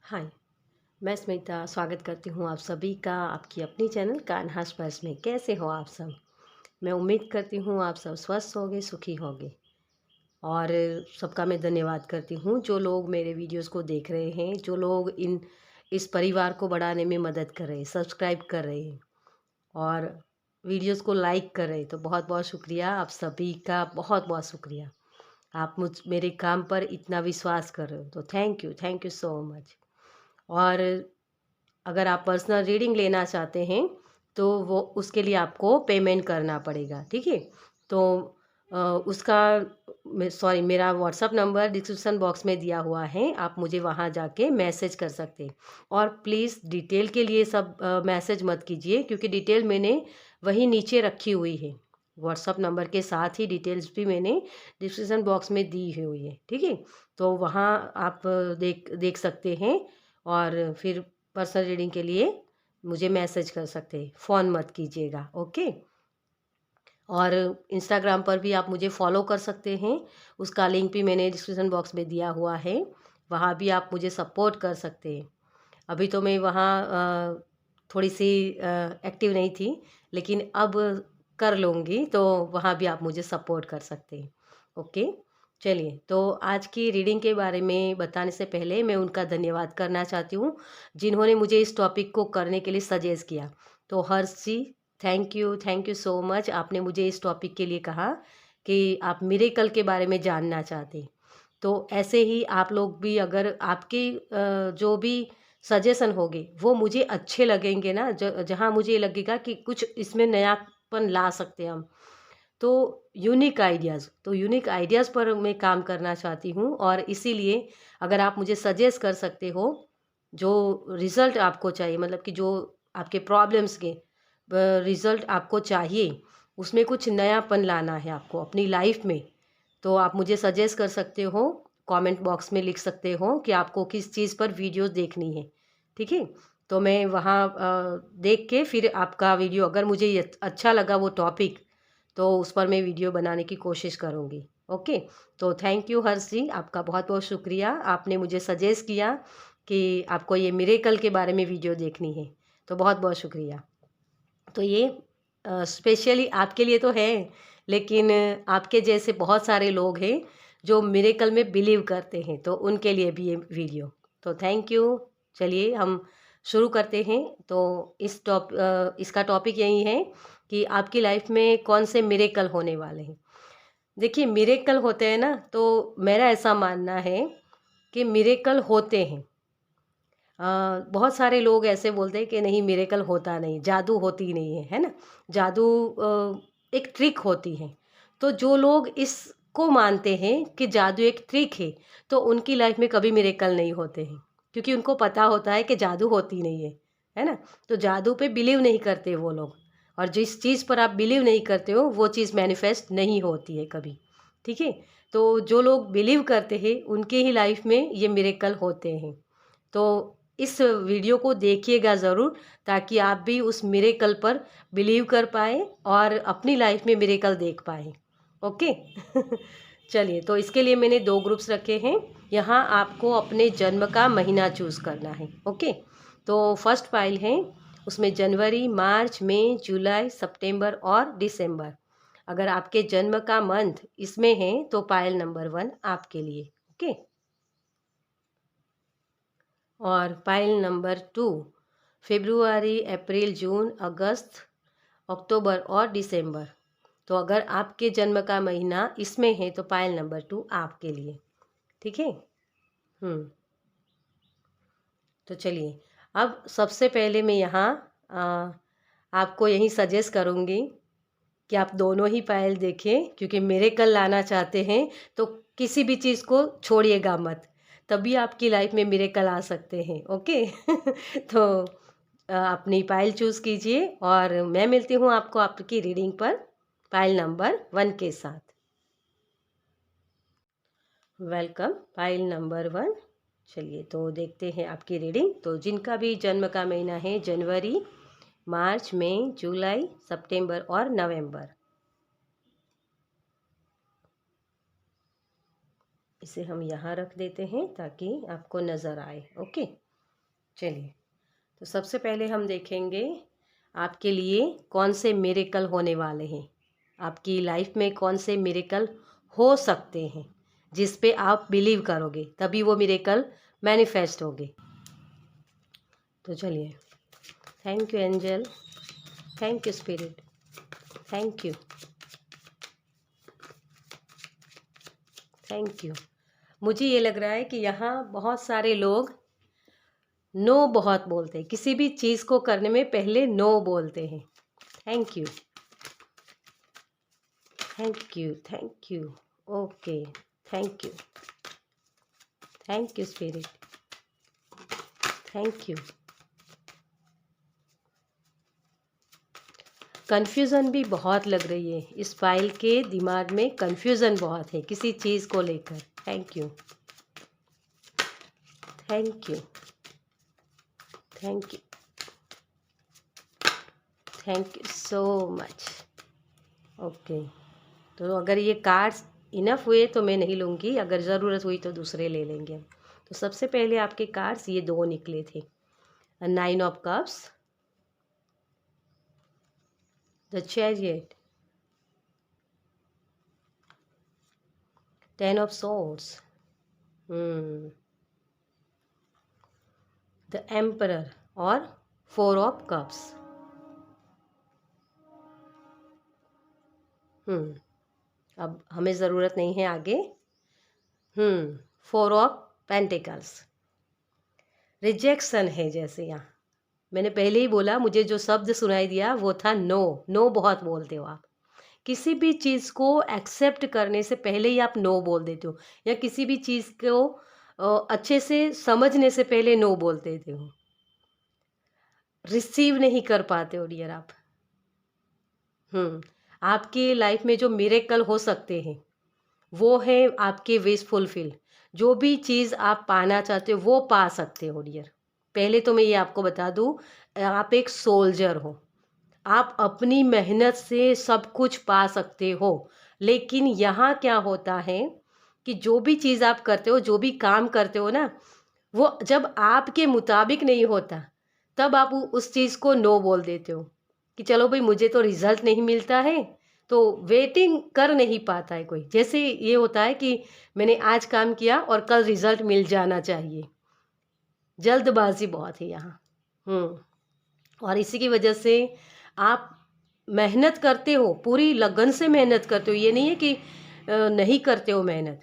हाय, मैं स्मिता स्वागत करती हूँ आप सभी का आपकी अपनी चैनल कान्हा स्पर्श में। कैसे हो आप सब? मैं उम्मीद करती हूँ आप सब स्वस्थ होंगे, सुखी होंगे। और सबका मैं धन्यवाद करती हूँ जो लोग मेरे वीडियोस को देख रहे हैं, जो लोग इस परिवार को बढ़ाने में मदद कर रहे हैं, सब्सक्राइब कर रहे हैं और वीडियोस को लाइक कर रहे हैं। तो बहुत बहुत शुक्रिया आप सभी का, बहुत बहुत शुक्रिया। आप मेरे काम पर इतना विश्वास कर रहे हो, तो थैंक यू सो मच। और अगर आप पर्सनल रीडिंग लेना चाहते हैं तो वो उसके लिए आपको पेमेंट करना पड़ेगा, ठीक है। तो उसका मेरा व्हाट्सअप नंबर डिस्क्रिप्शन बॉक्स में दिया हुआ है, आप मुझे वहाँ जाके मैसेज कर सकते हैं। और प्लीज़ डिटेल के लिए सब मैसेज मत कीजिए, क्योंकि डिटेल मैंने वही नीचे रखी हुई है। व्हाट्सअप नंबर के साथ ही डिटेल्स भी मैंने डिस्क्रिप्शन बॉक्स में दी हुई है, ठीक है। तो वहाँ आप देख देख सकते हैं और फिर पर्सनल रीडिंग के लिए मुझे मैसेज कर सकते हैं, फ़ोन मत कीजिएगा, ओके। और इंस्टाग्राम पर भी आप मुझे फॉलो कर सकते हैं, उसका लिंक भी मैंने डिस्क्रिप्शन बॉक्स में दिया हुआ है। वहाँ भी आप मुझे सपोर्ट कर सकते हैं। अभी तो मैं वहाँ थोड़ी सी एक्टिव नहीं थी, लेकिन अब कर लूँगी, तो वहाँ भी आप मुझे सपोर्ट कर सकते हैं, ओके। चलिए, तो आज की रीडिंग के बारे में बताने से पहले मैं उनका धन्यवाद करना चाहती हूँ जिन्होंने मुझे इस टॉपिक को करने के लिए सजेस्ट किया। तो हर्ष जी, थैंक यू सो मच। आपने मुझे इस टॉपिक के लिए कहा कि आप मिरेकल के बारे में जानना चाहते हैं। तो ऐसे ही आप लोग भी, अगर आपकी जो भी सजेशन होंगे वो मुझे अच्छे लगेंगे ना, जहाँ मुझे ये लगेगा कि कुछ इसमें नयापन ला सकते हैं हम, तो यूनिक आइडियाज़ पर मैं काम करना चाहती हूँ। और इसीलिए अगर आप मुझे सजेस्ट कर सकते हो जो रिज़ल्ट आपको चाहिए, मतलब कि जो आपके प्रॉब्लम्स के रिज़ल्ट आपको चाहिए, उसमें कुछ नयापन लाना है आपको अपनी लाइफ में, तो आप मुझे सजेस्ट कर सकते हो। कमेंट बॉक्स में लिख सकते हो कि आपको किस चीज़ पर वीडियोस देखनी है, ठीक है। तो मैं वहाँ देख के फिर आपका वीडियो, अगर मुझे ये अच्छा लगा वो टॉपिक, तो उस पर मैं वीडियो बनाने की कोशिश करूँगी, ओके। तो थैंक यू हर्ष जी, आपका बहुत बहुत शुक्रिया। आपने मुझे सजेस्ट किया कि आपको ये मिरेकल के बारे में वीडियो देखनी है, तो बहुत बहुत शुक्रिया। तो ये स्पेशली आपके लिए तो है, लेकिन आपके जैसे बहुत सारे लोग हैं जो मिरेकल में बिलीव करते हैं, तो उनके लिए भी ये वीडियो। तो थैंक यू। चलिए हम शुरू करते हैं। तो इसका टॉपिक यही है कि आपकी लाइफ में कौन से मिरेकल होने वाले हैं। देखिए, मिरेकल होते हैं ना, तो मेरा ऐसा मानना है कि मिरेकल होते हैं। बहुत सारे लोग ऐसे बोलते हैं कि नहीं, मिरेकल होता नहीं, जादू होती नहीं है, है ना? जादू एक ट्रिक होती है। तो जो लोग इसको मानते हैं कि जादू एक ट्रिक है, तो उनकी लाइफ में कभी मिरेकल नहीं होते हैं, क्योंकि उनको पता होता है कि जादू होती नहीं है ना? तो जादू पे बिलीव नहीं करते वो लोग, और जिस चीज़ पर आप बिलीव नहीं करते हो वो चीज़ मैनिफेस्ट नहीं होती है कभी, ठीक है? तो जो लोग बिलीव करते हैं उनके ही लाइफ में ये मिरेकल होते हैं। तो इस वीडियो को देखिएगा ज़रूर, ताकि आप भी उस मिरेकल पर बिलीव कर पाएँ और अपनी लाइफ में मिरेकल देख पाएँ, ओके। चलिए, तो इसके लिए मैंने 2 ग्रुप्स रखे हैं। यहाँ आपको अपने जन्म का महीना चूज़ करना है, ओके। तो फर्स्ट पाइल है, उसमें जनवरी, मार्च, मई, जुलाई, सितंबर और दिसंबर। अगर आपके जन्म का मंथ इसमें है तो पाइल नंबर 1 आपके लिए, ओके। और पाइल नंबर 2 फरवरी, अप्रैल, जून, अगस्त, अक्टूबर और दिसंबर। तो अगर आपके जन्म का महीना इसमें है तो पाइल नंबर 2 आपके लिए, ठीक है। तो चलिए, अब सबसे पहले मैं यहाँ आपको यही सजेस्ट करूँगी कि आप दोनों ही पायल देखें, क्योंकि मिरेकल लाना चाहते हैं तो किसी भी चीज़ को छोड़िएगा मत, तभी आपकी लाइफ में मिरेकल आ सकते हैं, ओके। तो अपनी पायल चूज़ कीजिए और मैं मिलती हूँ आपको आपकी रीडिंग पर पायल नंबर 1 के साथ। Welcome pile number 1। चलिए, तो देखते हैं आपकी रीडिंग। तो जिनका भी जन्म का महीना है जनवरी, मार्च, मई, जुलाई, सितंबर और नवंबर, इसे हम यहाँ रख देते हैं ताकि आपको नज़र आए, ओके। चलिए, तो सबसे पहले हम देखेंगे आपके लिए कौन से मिरेकल होने वाले हैं, आपकी लाइफ में कौन से मिरेकल हो सकते हैं जिस पे आप बिलीव करोगे तभी वो मिरेकल मैनिफेस्ट होगे। तो चलिए, thank you angel, thank you spirit, thank you, thank you. मुझे ये लग रहा है कि यहाँ बहुत सारे लोग नो बहुत बोलते हैं, किसी भी चीज़ को करने में पहले नो बोलते हैं। Thank you, thank you, thank you, okay, thank you, thank you spirit, thank you. Confusion भी बहुत लग रही है, इस फाइल के दिमाग में कन्फ्यूज़न बहुत है किसी चीज़ को लेकर। Thank you, thank you, thank you, thank you so much. Okay, तो अगर ये कार्ड्स इनफ हुए तो मैं नहीं लूँगी, अगर ज़रूरत हुई तो दूसरे ले लेंगे हम। तो सबसे पहले आपके कार्ड्स ये दो निकले थे, 9 of cups, the chariot, 10 of swords, the emperor और 4 ऑफ कप्स। अब हमें ज़रूरत नहीं है आगे। 4 ऑफ पेंटिकल्स, रिजेक्शन है। जैसे यहाँ मैंने पहले ही बोला, मुझे जो शब्द सुनाई दिया वो था नो। नो बहुत बोलते हो आप, किसी भी चीज़ को एक्सेप्ट करने से पहले ही आप नो बोल देते हो, या किसी भी चीज़ को अच्छे से समझने से पहले नो बोल देते हो, रिसीव नहीं कर पाते हो डियर आप। आपकी लाइफ में जो मिरेकल हो सकते हैं वो है आपके विश फुलफिल। जो भी चीज़ आप पाना चाहते हो वो पा सकते हो डियर। पहले तो मैं ये आपको बता दूँ, आप एक सोल्जर हो, आप अपनी मेहनत से सब कुछ पा सकते हो। लेकिन यहाँ क्या होता है कि जो भी चीज़ आप करते हो, जो भी काम करते हो ना, वो जब आपके मुताबिक नहीं होता तब आप उस चीज़ को नो बोल देते हो कि चलो भाई, मुझे तो रिज़ल्ट नहीं मिलता है, तो वेटिंग कर नहीं पाता है कोई। जैसे ये होता है कि मैंने आज काम किया और कल रिज़ल्ट मिल जाना चाहिए, जल्दबाजी बहुत है यहाँ। और इसी की वजह से आप मेहनत करते हो, पूरी लगन से मेहनत करते हो, ये नहीं है कि नहीं करते हो मेहनत।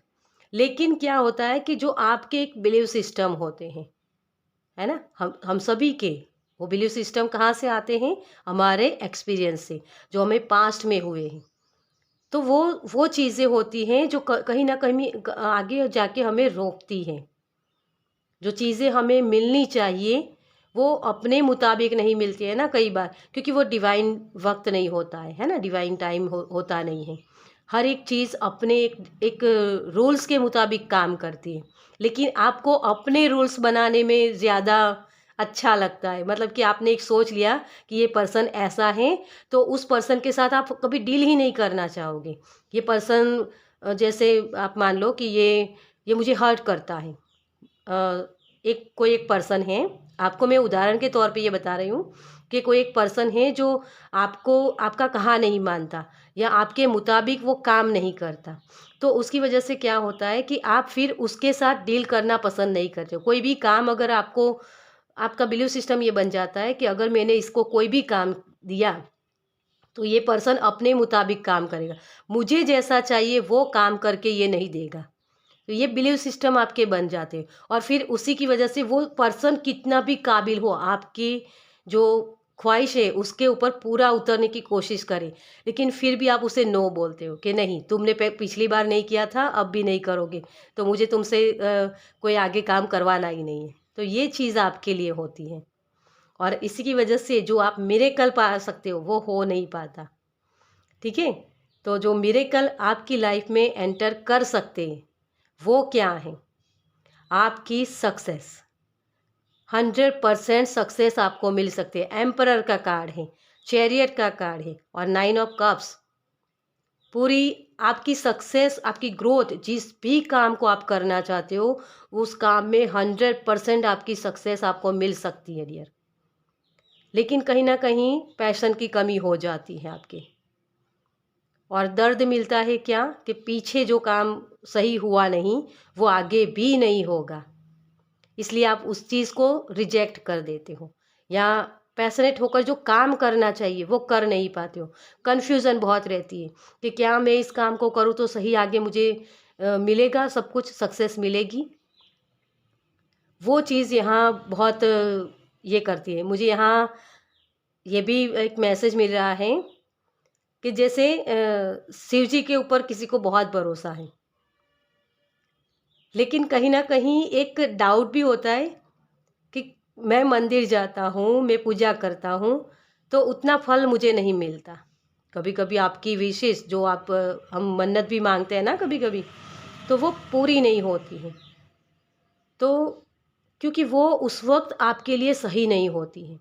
लेकिन क्या होता है कि जो आपके एक बिलीव सिस्टम होते हैं, है ना, हम सभी के वो बिलीव सिस्टम कहाँ से आते हैं? हमारे एक्सपीरियंस से, जो हमें पास्ट में हुए हैं। तो वो चीज़ें होती हैं जो कहीं ना कहीं आगे जाके हमें रोकती हैं। जो चीज़ें हमें मिलनी चाहिए वो अपने मुताबिक नहीं मिलती है ना कई बार, क्योंकि वो डिवाइन वक्त नहीं होता है ना, डिवाइन टाइम होता नहीं है। हर एक चीज़ अपने एक रूल्स के मुताबिक काम करती है। लेकिन आपको अपने रूल्स बनाने में ज़्यादा अच्छा लगता है, मतलब कि आपने एक सोच लिया कि ये पर्सन ऐसा है, तो उस पर्सन के साथ आप कभी डील ही नहीं करना चाहोगे। ये पर्सन जैसे आप मान लो कि ये मुझे हर्ट करता है। कोई एक पर्सन है, आपको मैं उदाहरण के तौर पे ये बता रही हूँ कि कोई एक पर्सन है जो आपका कहा नहीं मानता, या आपके मुताबिक वो काम नहीं करता। तो उसकी वजह से क्या होता है कि आप फिर उसके साथ डील करना पसंद नहीं करते हो। कोई भी काम अगर आपका बिलीव सिस्टम ये बन जाता है कि अगर मैंने इसको कोई भी काम दिया तो ये पर्सन अपने मुताबिक काम करेगा, मुझे जैसा चाहिए वो काम करके ये नहीं देगा। तो ये बिलीव सिस्टम आपके बन जाते हैं, और फिर उसी की वजह से वो पर्सन कितना भी काबिल हो, आपकी जो ख्वाहिश है उसके ऊपर पूरा उतरने की कोशिश करे, लेकिन फिर भी आप उसे नो बोलते हो कि नहीं, तुमने पिछली बार नहीं किया था, अब भी नहीं करोगे, तो मुझे तुमसे कोई आगे काम करवाना ही नहीं है। तो ये चीज़ आपके लिए होती है, और इसी की वजह से जो आप मिरेकल पा सकते हो वो हो नहीं पाता। ठीक है, तो जो मिरेकल आपकी लाइफ में एंटर कर सकते हैं वो क्या है? आपकी सक्सेस, 100% सक्सेस आपको मिल सकती है। एम्परर का कार्ड है, चैरियट का कार्ड है, और 9 ऑफ कप्स, पूरी आपकी सक्सेस, आपकी ग्रोथ, जिस भी काम को आप करना चाहते हो उस काम में 100% आपकी सक्सेस आपको मिल सकती है डियर। लेकिन कहीं ना कहीं पैशन की कमी हो जाती है आपके, और दर्द मिलता है क्या कि पीछे जो काम सही हुआ नहीं वो आगे भी नहीं होगा, इसलिए आप उस चीज़ को रिजेक्ट कर देते हो, या पैशनेट होकर जो काम करना चाहिए वो कर नहीं पाते हो। कन्फ्यूज़न बहुत रहती है कि क्या मैं इस काम को करूँ तो सही आगे मुझे मिलेगा, सब कुछ सक्सेस मिलेगी। वो चीज़ यहाँ बहुत ये करती है। मुझे यहाँ ये भी एक मैसेज मिल रहा है कि जैसे शिव जी के ऊपर किसी को बहुत भरोसा है, लेकिन कहीं ना कहीं एक डाउट भी होता है कि मैं मंदिर जाता हूँ, मैं पूजा करता हूँ, तो उतना फल मुझे नहीं मिलता। कभी कभी आपकी विशेष जो आप हम मन्नत भी मांगते हैं ना कभी कभी, तो वो पूरी नहीं होती है। तो क्योंकि वो उस वक्त आपके लिए सही नहीं होती है,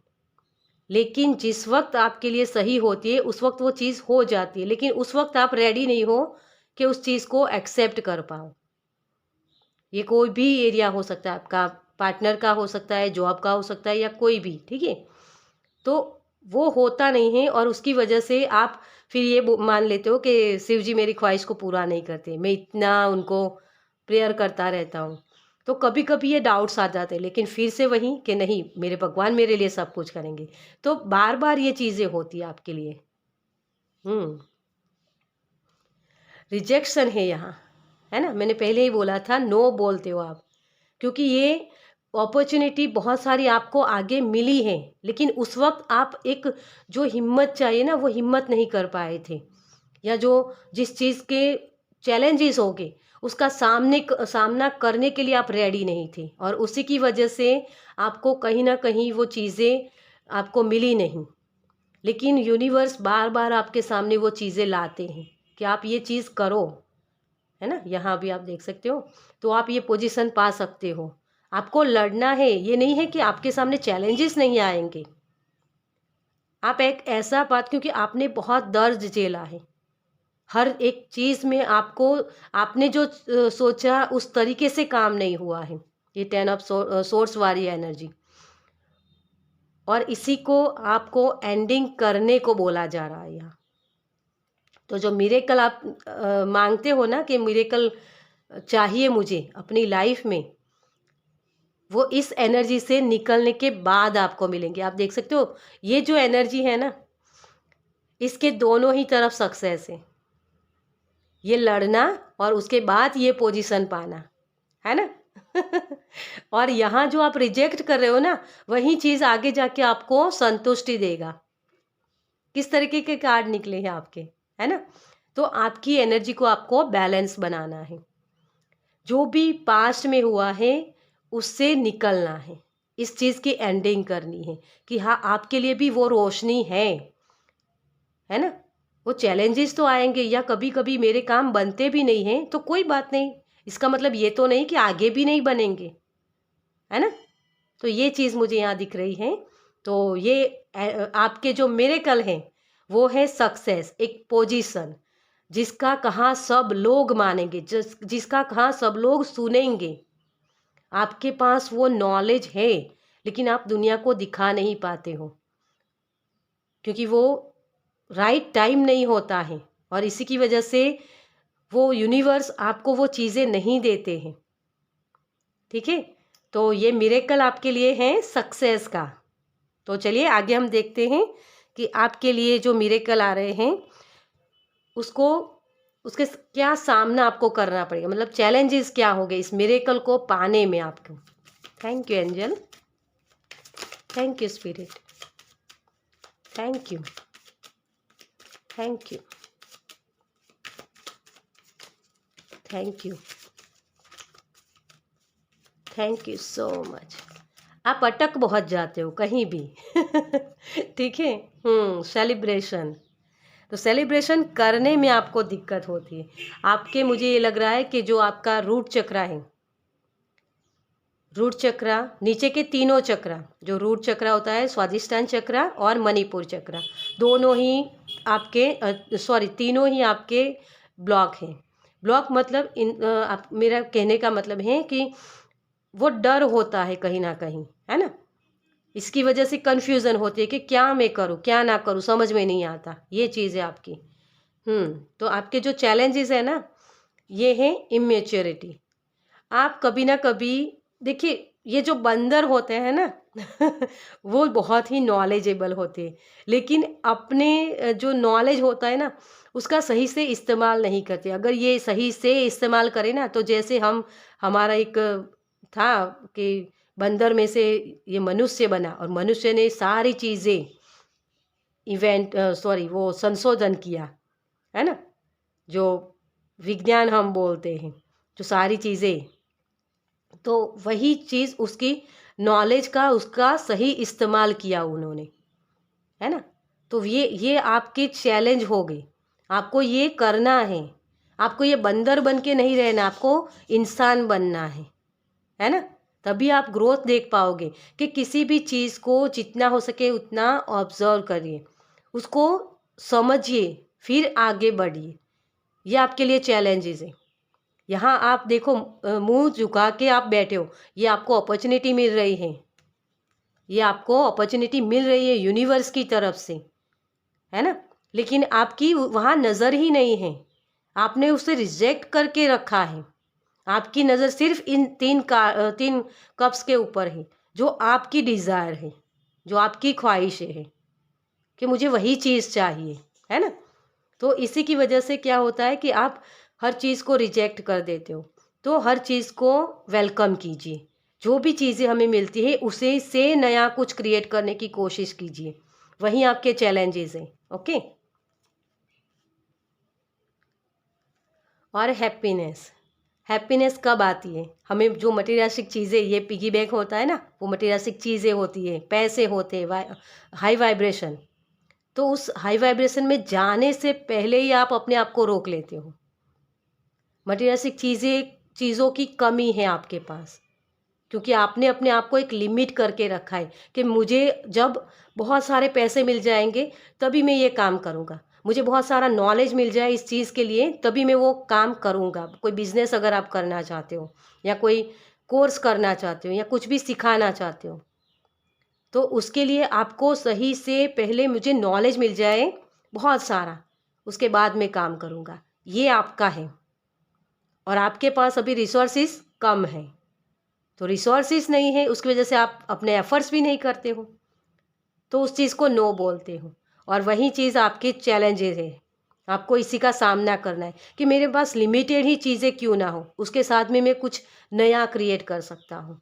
लेकिन जिस वक्त आपके लिए सही होती है उस वक्त वो चीज़ हो जाती है, लेकिन उस वक्त आप रेडी नहीं हो कि उस चीज़ को एक्सेप्ट कर पाओ। ये कोई भी एरिया हो सकता है, आपका पार्टनर का हो सकता है, जॉब का हो सकता है, या कोई भी, ठीक है। तो वो होता नहीं है और उसकी वजह से आप फिर ये मान लेते हो कि शिव जी मेरी ख्वाहिश को पूरा नहीं करते, मैं इतना उनको प्रेयर करता रहता हूँ। तो कभी कभी ये डाउट्स आ जाते हैं, लेकिन फिर से वही कि नहीं, मेरे भगवान मेरे लिए सब कुछ करेंगे। तो बार बार ये चीज़ें होती है आपके लिए। रिजेक्शन है यहाँ, है ना। मैंने पहले ही बोला था, नो बोलते हो आप, क्योंकि ये अपॉर्चुनिटी बहुत सारी आपको आगे मिली है, लेकिन उस वक्त आप एक जो हिम्मत चाहिए ना वो हिम्मत नहीं कर पाए थे, या जो जिस चीज़ के चैलेंजेस होंगे उसका सामना करने के लिए आप रेडी नहीं थे, और उसी की वजह से आपको कहीं ना कहीं वो चीज़ें आपको मिली नहीं। लेकिन यूनिवर्स बार बार आपके सामने वो चीज़ें लाते हैं कि आप ये चीज़ करो, है ना। यहाँ भी आप देख सकते हो, तो आप ये पोजीशन पा सकते हो। आपको लड़ना है, ये नहीं है कि आपके सामने चैलेंजेस नहीं आएंगे। आप एक ऐसा बात, क्योंकि आपने बहुत दर्द झेला है, हर एक चीज़ में आपको, आपने जो सोचा उस तरीके से काम नहीं हुआ है। ये 10 ऑफ सोर्स वाली एनर्जी, और इसी को आपको एंडिंग करने को बोला जा रहा है यहाँ। तो जो मिरेकल आप मांगते हो ना कि मिरेकल चाहिए मुझे अपनी लाइफ में, वो इस एनर्जी से निकलने के बाद आपको मिलेंगे। आप देख सकते हो ये जो एनर्जी है ना, इसके दोनों ही तरफ सक्सेस है। ये लड़ना और उसके बाद ये पोजीशन पाना, है ना। और यहाँ जो आप रिजेक्ट कर रहे हो ना, वही चीज़ आगे जाके आपको संतुष्टि देगा। किस तरीके के कार्ड निकले हैं आपके, है ना। तो आपकी एनर्जी को आपको बैलेंस बनाना है। जो भी पास्ट में हुआ है उससे निकलना है, इस चीज़ की एंडिंग करनी है कि हाँ आपके लिए भी वो रोशनी है ना। वो चैलेंजेस तो आएंगे, या कभी कभी मेरे काम बनते भी नहीं हैं तो कोई बात नहीं, इसका मतलब ये तो नहीं कि आगे भी नहीं बनेंगे, है ना। तो ये चीज़ मुझे यहाँ दिख रही है। तो ये आपके जो मिरेकल हैं वो है सक्सेस, एक पोजीशन जिसका कहाँ सब लोग मानेंगे, जिसका कहाँ सब लोग सुनेंगे। आपके पास वो नॉलेज है, लेकिन आप दुनिया को दिखा नहीं पाते हो, क्योंकि वो राइट टाइम नहीं होता है, और इसी की वजह से वो यूनिवर्स आपको वो चीज़ें नहीं देते हैं, ठीक है। तो ये मिरेकल आपके लिए है सक्सेस का। तो चलिए आगे हम देखते हैं कि आपके लिए जो मिरेकल आ रहे हैं उसको, उसके क्या सामना आपको करना पड़ेगा, मतलब चैलेंजेस क्या होंगे इस मिरेकल को पाने में आपको। Thank you angel, thank you spirit, thank you, thank you, thank you, thank you so much. आप अटक बहुत जाते हो कहीं भी। ठीक है। सेलिब्रेशन, तो सेलिब्रेशन करने में आपको दिक्कत होती है। आपके, मुझे ये लग रहा है कि जो आपका रूट चक्रा है, रूट चक्रा, नीचे के तीनों चक्रा, जो रूट चक्रा होता है, स्वादिष्टान चक्रा और मणिपुर चक्रा, दोनों ही आपके तीनों ही आपके ब्लॉक है। ब्लॉक मतलब आप, मेरा कहने का मतलब है कि वो डर होता है कहीं ना कहीं, है ना। इसकी वजह से कन्फ्यूज़न होती है कि क्या मैं करूँ क्या ना करूँ, समझ में नहीं आता, ये चीज़ है आपकी। तो आपके जो चैलेंजेस है ना, ये है इमेच्योरिटी। आप कभी ना कभी, देखिए, ये जो बंदर होते हैं ना वो बहुत ही नॉलेजेबल होते हैं, लेकिन अपने जो नॉलेज होता है ना, उसका सही से इस्तेमाल नहीं करते। अगर ये सही से इस्तेमाल करें ना, तो जैसे हम, हमारा एक था कि बंदर में से ये मनुष्य बना, और मनुष्य ने सारी चीज़ें वो संशोधन किया, है ना। जो विज्ञान हम बोलते हैं, जो सारी चीज़ें, तो वही चीज़ उसकी नॉलेज का, उसका सही इस्तेमाल किया उन्होंने, है ना। तो ये आपके चैलेंज हो गए, आपको ये करना है। आपको ये बंदर बन के नहीं रहना, आपको इंसान बनना है ना। तभी आप ग्रोथ देख पाओगे कि किसी भी चीज़ को जितना हो सके उतना ऑब्जर्व करिए, उसको समझिए, फिर आगे बढ़िए। ये आपके लिए चैलेंजेस है। यहाँ आप देखो, मुंह झुका के आप बैठे हो, ये आपको अपॉर्चुनिटी मिल रही है, ये आपको अपॉर्चुनिटी मिल रही है यूनिवर्स की तरफ से, है ना। लेकिन आपकी वहाँ नज़र ही नहीं है, आपने उसे रिजेक्ट करके रखा है। आपकी नज़र सिर्फ इन तीन कप्स के ऊपर है, जो आपकी डिज़ायर है, जो आपकी ख्वाहिशें है कि मुझे वही चीज़ चाहिए, है ना। तो इसी की वजह से क्या होता है कि आप हर चीज़ को रिजेक्ट कर देते हो। तो हर चीज़ को वेलकम कीजिए, जो भी चीज़ें हमें मिलती है उसे से नया कुछ क्रिएट करने की कोशिश कीजिए, वहीं आपके चैलेंजेस हैं। ओके। और हैप्पीनेस, हैप्पीनेस कब आती है? हमें जो मटेरियलिस्टिक चीज़ें, ये पिगी बैंक होता है ना, वो मटेरियलिस्टिक चीज़ें होती है, पैसे होते हैं, हाई वाइब्रेशन। तो उस हाई वाइब्रेशन में जाने से पहले ही आप अपने आप को रोक लेते हो। मटेरियलिस्टिक चीज़ों की कमी है आपके पास, क्योंकि आपने अपने आप को एक लिमिट करके रखा है कि मुझे जब बहुत सारे पैसे मिल जाएंगे तभी मैं ये काम करूँगा, मुझे बहुत सारा नॉलेज मिल जाए इस चीज़ के लिए तभी मैं वो काम करूँगा। कोई बिजनेस अगर आप करना चाहते हो, या कोई कोर्स करना चाहते हो, या कुछ भी सिखाना चाहते हो, तो उसके लिए आपको सही से पहले मुझे नॉलेज मिल जाए बहुत सारा, उसके बाद मैं काम करूँगा। ये आपका है, और आपके पास अभी रिसोर्सेज कम है, तो रिसोर्सेज नहीं है, उसकी वजह से आप अपने एफर्ट्स भी नहीं करते हो, तो उस चीज़ को नो बोलते हो। और वही चीज़ आपके चैलेंजेस है, आपको इसी का सामना करना है कि मेरे पास लिमिटेड ही चीज़ें क्यों ना हो, उसके साथ में मैं कुछ नया क्रिएट कर सकता हूँ।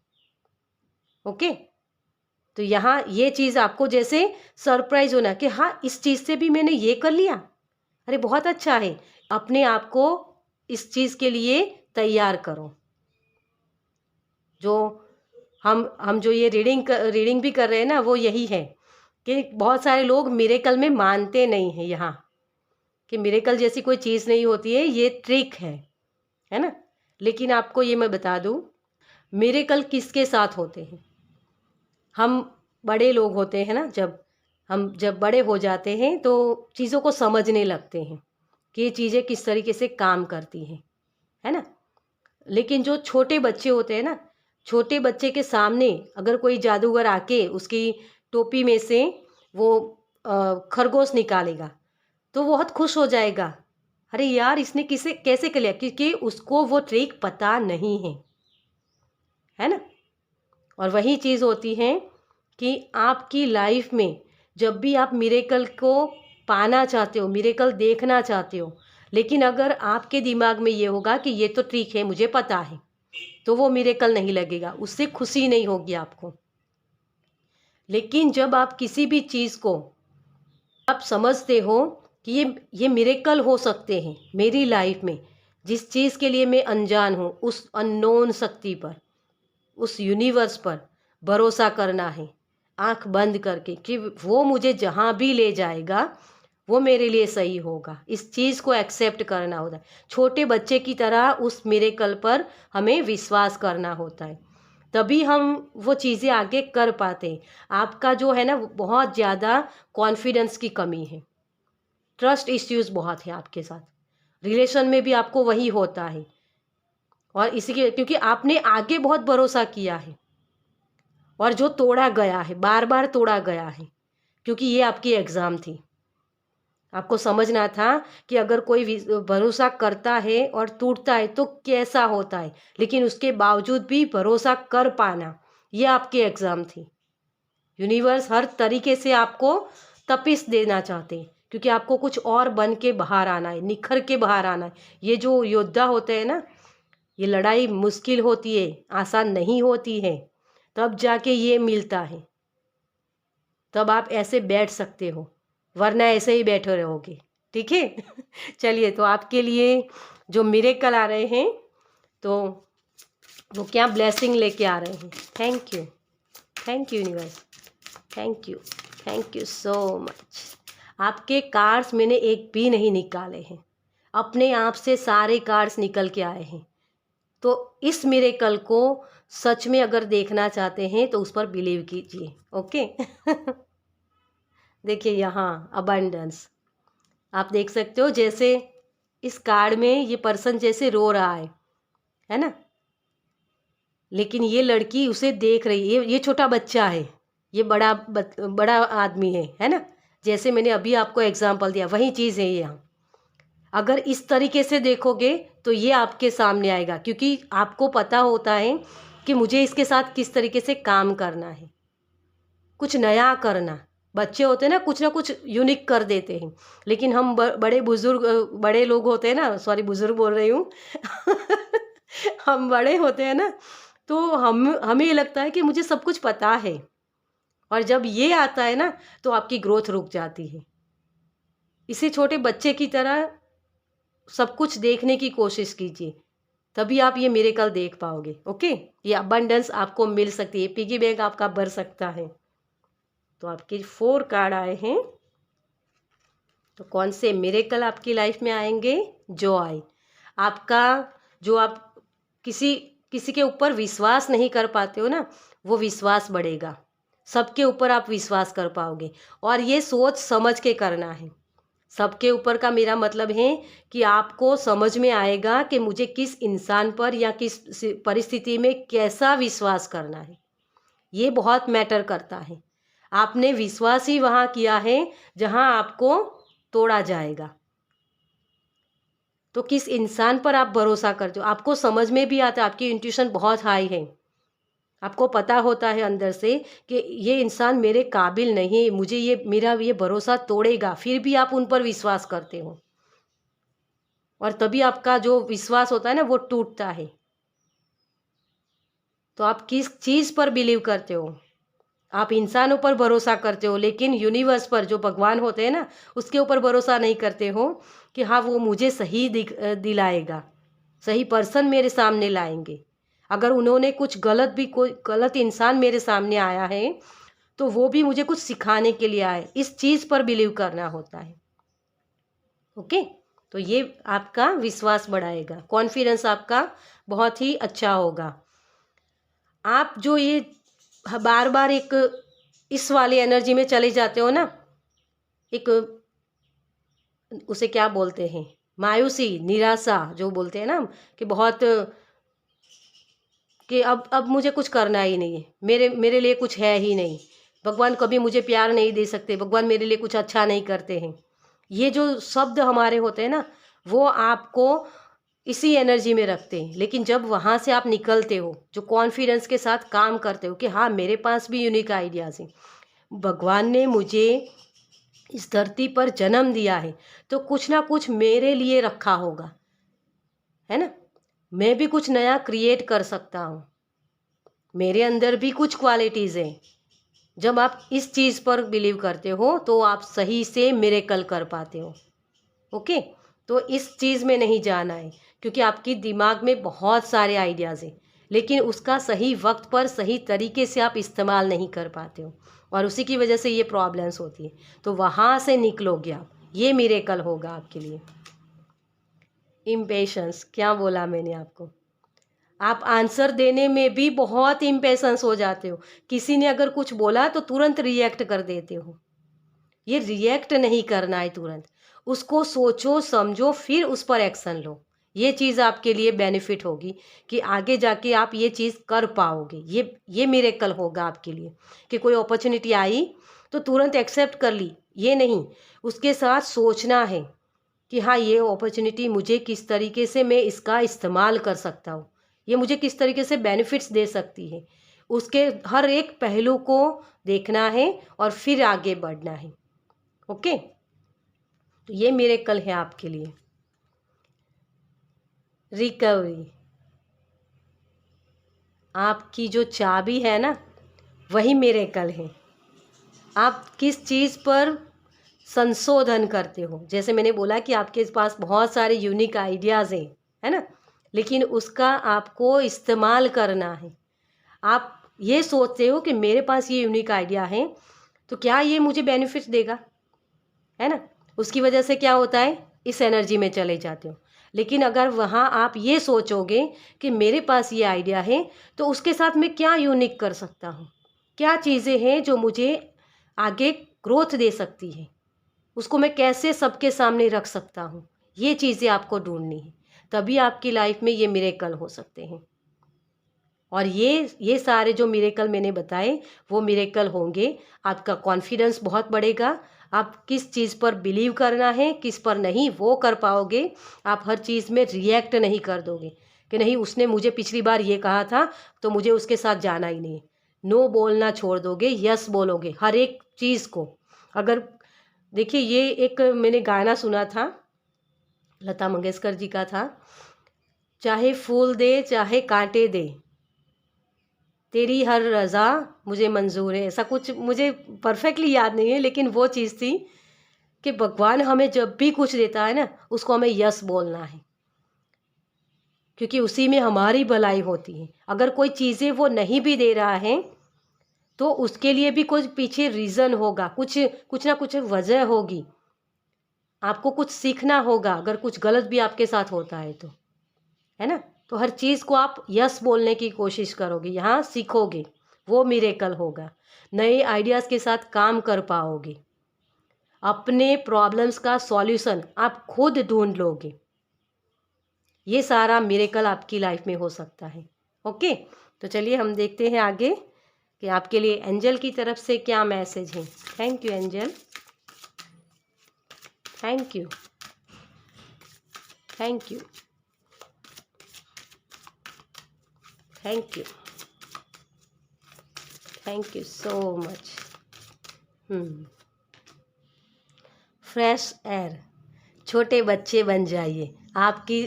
ओके। तो यहाँ ये चीज़ आपको जैसे सरप्राइज होना कि हाँ, इस चीज़ से भी मैंने ये कर लिया, अरे बहुत अच्छा है। अपने आप को इस चीज़ के लिए तैयार करो। जो हम जो ये रीडिंग भी कर रहे हैं ना, वो यही है कि बहुत सारे लोग मिरेकल में मानते नहीं हैं यहाँ, कि मिरेकल जैसी कोई चीज़ नहीं होती है, ये ट्रिक है ना। लेकिन आपको ये मैं बता दूँ, मिरेकल किसके साथ होते हैं? हम बड़े लोग होते हैं ना, जब बड़े हो जाते हैं तो चीज़ों को समझने लगते हैं कि ये चीज़ें किस तरीके से काम करती हैं, है ना। लेकिन जो छोटे बच्चे होते हैं ना, छोटे बच्चे के सामने अगर कोई जादूगर आके उसकी टोपी में से वो खरगोश निकालेगा, तो वो बहुत खुश हो जाएगा, अरे यार इसने किसे कैसे कर लिया, क्योंकि उसको वो ट्रिक पता नहीं है ना। और वही चीज़ होती है कि आपकी लाइफ में जब भी आप मिरेकल को पाना चाहते हो, मिरेकल देखना चाहते हो, लेकिन अगर आपके दिमाग में ये होगा कि ये तो ट्रिक है, मुझे पता है, तो वो मिरेकल नहीं लगेगा, उससे खुशी नहीं होगी आपको। लेकिन जब आप किसी भी चीज़ को आप समझते हो कि ये मिरेकल हो सकते हैं मेरी लाइफ में, जिस चीज़ के लिए मैं अनजान हूँ, उस अननोन शक्ति पर, उस यूनिवर्स पर भरोसा करना है, आंख बंद करके, कि वो मुझे जहाँ भी ले जाएगा वो मेरे लिए सही होगा। इस चीज़ को एक्सेप्ट करना होता है, छोटे बच्चे की तरह उस मिरेकल पर हमें विश्वास करना होता है, तभी हम वो चीज़ें आगे कर पाते हैं। आपका जो है ना, वो बहुत ज़्यादा कॉन्फिडेंस की कमी है, ट्रस्ट इश्यूज़ बहुत है आपके साथ। रिलेशन में भी आपको वही होता है। और इसी के क्योंकि आपने आगे बहुत भरोसा किया है और जो तोड़ा गया है, बार बार तोड़ा गया है, क्योंकि ये आपकी एग्ज़ाम थी। आपको समझना था कि अगर कोई भरोसा करता है और टूटता है तो कैसा होता है, लेकिन उसके बावजूद भी भरोसा कर पाना, ये आपकी एग्ज़ाम थी। यूनिवर्स हर तरीके से आपको तपिश देना चाहते हैं, क्योंकि आपको कुछ और बन के बाहर आना है, निखर के बाहर आना है। ये जो योद्धा होते हैं ना, ये लड़ाई मुश्किल होती है, आसान नहीं होती है, तब जाके ये मिलता है। तब आप ऐसे बैठ सकते हो, वरना ऐसे ही बैठे रहोगे। ठीक है। चलिए, तो आपके लिए जो मिरेकल आ रहे हैं, तो वो क्या ब्लेसिंग लेके आ रहे हैं। Thank you universe, thank you so much. आपके कार्ड्स मैंने एक भी नहीं निकाले हैं, अपने आप से सारे कार्ड्स निकल के आए हैं। तो इस मिरेकल को सच में अगर देखना चाहते हैं तो उस पर बिलीव कीजिए। ओके। देखिए यहाँ अबंडेंस आप देख सकते हो, जैसे इस कार्ड में ये पर्सन जैसे रो रहा है ना, लेकिन ये लड़की उसे देख रही है। ये छोटा बच्चा है, ये बड़ा आदमी है ना। जैसे मैंने अभी आपको एग्जांपल दिया, वही चीज़ है यहाँ। अगर इस तरीके से देखोगे तो ये आपके सामने आएगा, क्योंकि आपको पता होता है कि मुझे इसके साथ किस तरीके से काम करना है, कुछ नया करना। बच्चे होते हैं ना कुछ यूनिक कर देते हैं, लेकिन हम बड़े लोग होते हैं ना, सॉरी बुजुर्ग बोल रही हूँ। हम बड़े होते हैं ना, तो हमें ये लगता है कि मुझे सब कुछ पता है, और जब ये आता है ना तो आपकी ग्रोथ रुक जाती है। इसे छोटे बच्चे की तरह सब कुछ देखने की कोशिश कीजिए, तभी आप ये मिरेकल देख पाओगे। ओके, ये अबंडेंस आपको मिल सकती है, पिगी बैंक आपका भर सकता है। तो आपके 4 कार्ड आए हैं, तो कौन से मिरेकल आपकी लाइफ में आएंगे। जॉय आपका, जो आप किसी के ऊपर विश्वास नहीं कर पाते हो ना, वो विश्वास बढ़ेगा। सबके ऊपर आप विश्वास कर पाओगे, और ये सोच समझ के करना है। सबके ऊपर का मेरा मतलब है कि आपको समझ में आएगा कि मुझे किस इंसान पर या किस परिस्थिति में कैसा विश्वास करना है। ये बहुत मैटर करता है। आपने विश्वास ही वहाँ किया है जहाँ आपको तोड़ा जाएगा। तो किस इंसान पर आप भरोसा करते हो, आपको समझ में भी आता है। आपकी इंट्यूशन बहुत हाई है, आपको पता होता है अंदर से कि ये इंसान मेरे काबिल नहीं, मुझे मेरा ये भरोसा तोड़ेगा, फिर भी आप उन पर विश्वास करते हो, और तभी आपका जो विश्वास होता है ना वो टूटता है। तो आप किस चीज़ पर बिलीव करते हो। आप इंसानों पर भरोसा करते हो, लेकिन यूनिवर्स पर, जो भगवान होते हैं ना, उसके ऊपर भरोसा नहीं करते हो कि हाँ वो मुझे सही दिलाएगा, सही पर्सन मेरे सामने लाएंगे। अगर उन्होंने कुछ कोई गलत इंसान मेरे सामने आया है तो वो भी मुझे कुछ सिखाने के लिए आए, इस चीज़ पर बिलीव करना होता है। ओके, तो ये आपका विश्वास बढ़ाएगा, कॉन्फिडेंस आपका बहुत ही अच्छा होगा। आप जो ये बार बार एक इस वाली एनर्जी में चले जाते हो ना, एक उसे क्या बोलते हैं, मायूसी, निराशा जो बोलते हैं ना, कि बहुत कि अब मुझे कुछ करना ही नहीं है, मेरे लिए कुछ है ही नहीं, भगवान कभी मुझे प्यार नहीं दे सकते, भगवान मेरे लिए कुछ अच्छा नहीं करते हैं। ये जो शब्द हमारे होते हैं ना, वो आपको इसी एनर्जी में रखते हैं। लेकिन जब वहाँ से आप निकलते हो, जो कॉन्फिडेंस के साथ काम करते हो कि हाँ मेरे पास भी यूनिक आइडियाज़ हैं, भगवान ने मुझे इस धरती पर जन्म दिया है तो कुछ ना कुछ मेरे लिए रखा होगा, है ना। मैं भी कुछ नया क्रिएट कर सकता हूँ, मेरे अंदर भी कुछ क्वालिटीज़ हैं। जब आप इस चीज़ पर बिलीव करते हो तो आप सही से मिरेकल कर पाते हो। ओके, तो इस चीज़ में नहीं जाना है, क्योंकि आपकी दिमाग में बहुत सारे आइडियाज़ हैं, लेकिन उसका सही वक्त पर सही तरीके से आप इस्तेमाल नहीं कर पाते हो, और उसी की वजह से ये प्रॉब्लम्स होती है। तो वहाँ से निकलोगे आप, ये मिरेकल होगा आपके लिए। इम्पेशंस, क्या बोला मैंने आपको, आप आंसर देने में भी बहुत इम्पेशंस हो जाते हो। किसी ने अगर कुछ बोला तो तुरंत रिएक्ट कर देते हो। ये रिएक्ट नहीं करना है तुरंत, उसको सोचो, समझो, फिर उस पर एक्शन लो। ये चीज़ आपके लिए बेनिफिट होगी कि आगे जाके आप ये चीज़ कर पाओगे। ये मिरेकल होगा आपके लिए कि कोई अपॉर्चुनिटी आई तो तुरंत एक्सेप्ट कर ली, ये नहीं। उसके साथ सोचना है कि हाँ, ये अपॉर्चुनिटी मुझे किस तरीके से मैं इसका इस्तेमाल कर सकता हूँ, ये मुझे किस तरीके से बेनिफिट्स दे सकती है। उसके हर एक पहलू को देखना है और फिर आगे बढ़ना है। ओके, तो ये मिरेकल है आपके लिए। रिकवरी, आपकी जो चाबी है ना, वही मिरेकल है। आप किस चीज़ पर संशोधन करते हो। जैसे मैंने बोला कि आपके पास बहुत सारे यूनिक आइडियाज़ हैं, है ना? लेकिन उसका आपको इस्तेमाल करना है। आप ये सोचते हो कि मेरे पास ये यूनिक आइडिया है, तो क्या ये मुझे बेनिफिट्स देगा, है ना? उसकी वजह से क्या होता है, इस एनर्जी में चले जाते हो। लेकिन अगर वहाँ आप ये सोचोगे कि मेरे पास ये आइडिया है, तो उसके साथ मैं क्या यूनिक कर सकता हूँ, क्या चीज़ें हैं जो मुझे आगे ग्रोथ दे सकती है, उसको मैं कैसे सबके सामने रख सकता हूँ, ये चीज़ें आपको ढूंढनी है। तभी आपकी लाइफ में ये मिरेकल हो सकते हैं। और ये सारे जो मिरेकल मैंने बताए वो मिरेकल होंगे। आपका कॉन्फिडेंस बहुत बढ़ेगा। आप किस चीज़ पर बिलीव करना है, किस पर नहीं, वो कर पाओगे। आप हर चीज़ में रिएक्ट नहीं कर दोगे कि नहीं उसने मुझे पिछली बार ये कहा था तो मुझे उसके साथ जाना ही नहीं। नो बोलना छोड़ दोगे, यस बोलोगे हर एक चीज़ को। अगर देखिए, ये एक मैंने गाना सुना था, लता मंगेशकर जी का था, चाहे फूल दे चाहे कांटे दे, तेरी हर रज़ा मुझे मंजूर है। ऐसा कुछ मुझे परफेक्टली याद नहीं है, लेकिन वो चीज़ थी कि भगवान हमें जब भी कुछ देता है ना, उसको हमें यस बोलना है, क्योंकि उसी में हमारी भलाई होती है। अगर कोई चीज़ें वो नहीं भी दे रहा है तो उसके लिए भी कुछ पीछे रीज़न होगा, कुछ ना कुछ वजह होगी। आपको कुछ सीखना होगा अगर कुछ गलत भी आपके साथ होता है तो, है ना? तो हर चीज़ को आप यस बोलने की कोशिश करोगे, यहाँ सीखोगे, वो मिरेकल होगा। नए आइडियाज़ के साथ काम कर पाओगे। अपने प्रॉब्लम्स का सॉल्यूशन आप खुद ढूंढ लोगे। ये सारा मिरेकल आपकी लाइफ में हो सकता है। ओके, तो चलिए हम देखते हैं आगे कि आपके लिए एंजल की तरफ से क्या मैसेज है। Thank you angel, thank you, thank you, thank you, thank you so much. Fresh air, छोटे बच्चे बन जाइए। आपकी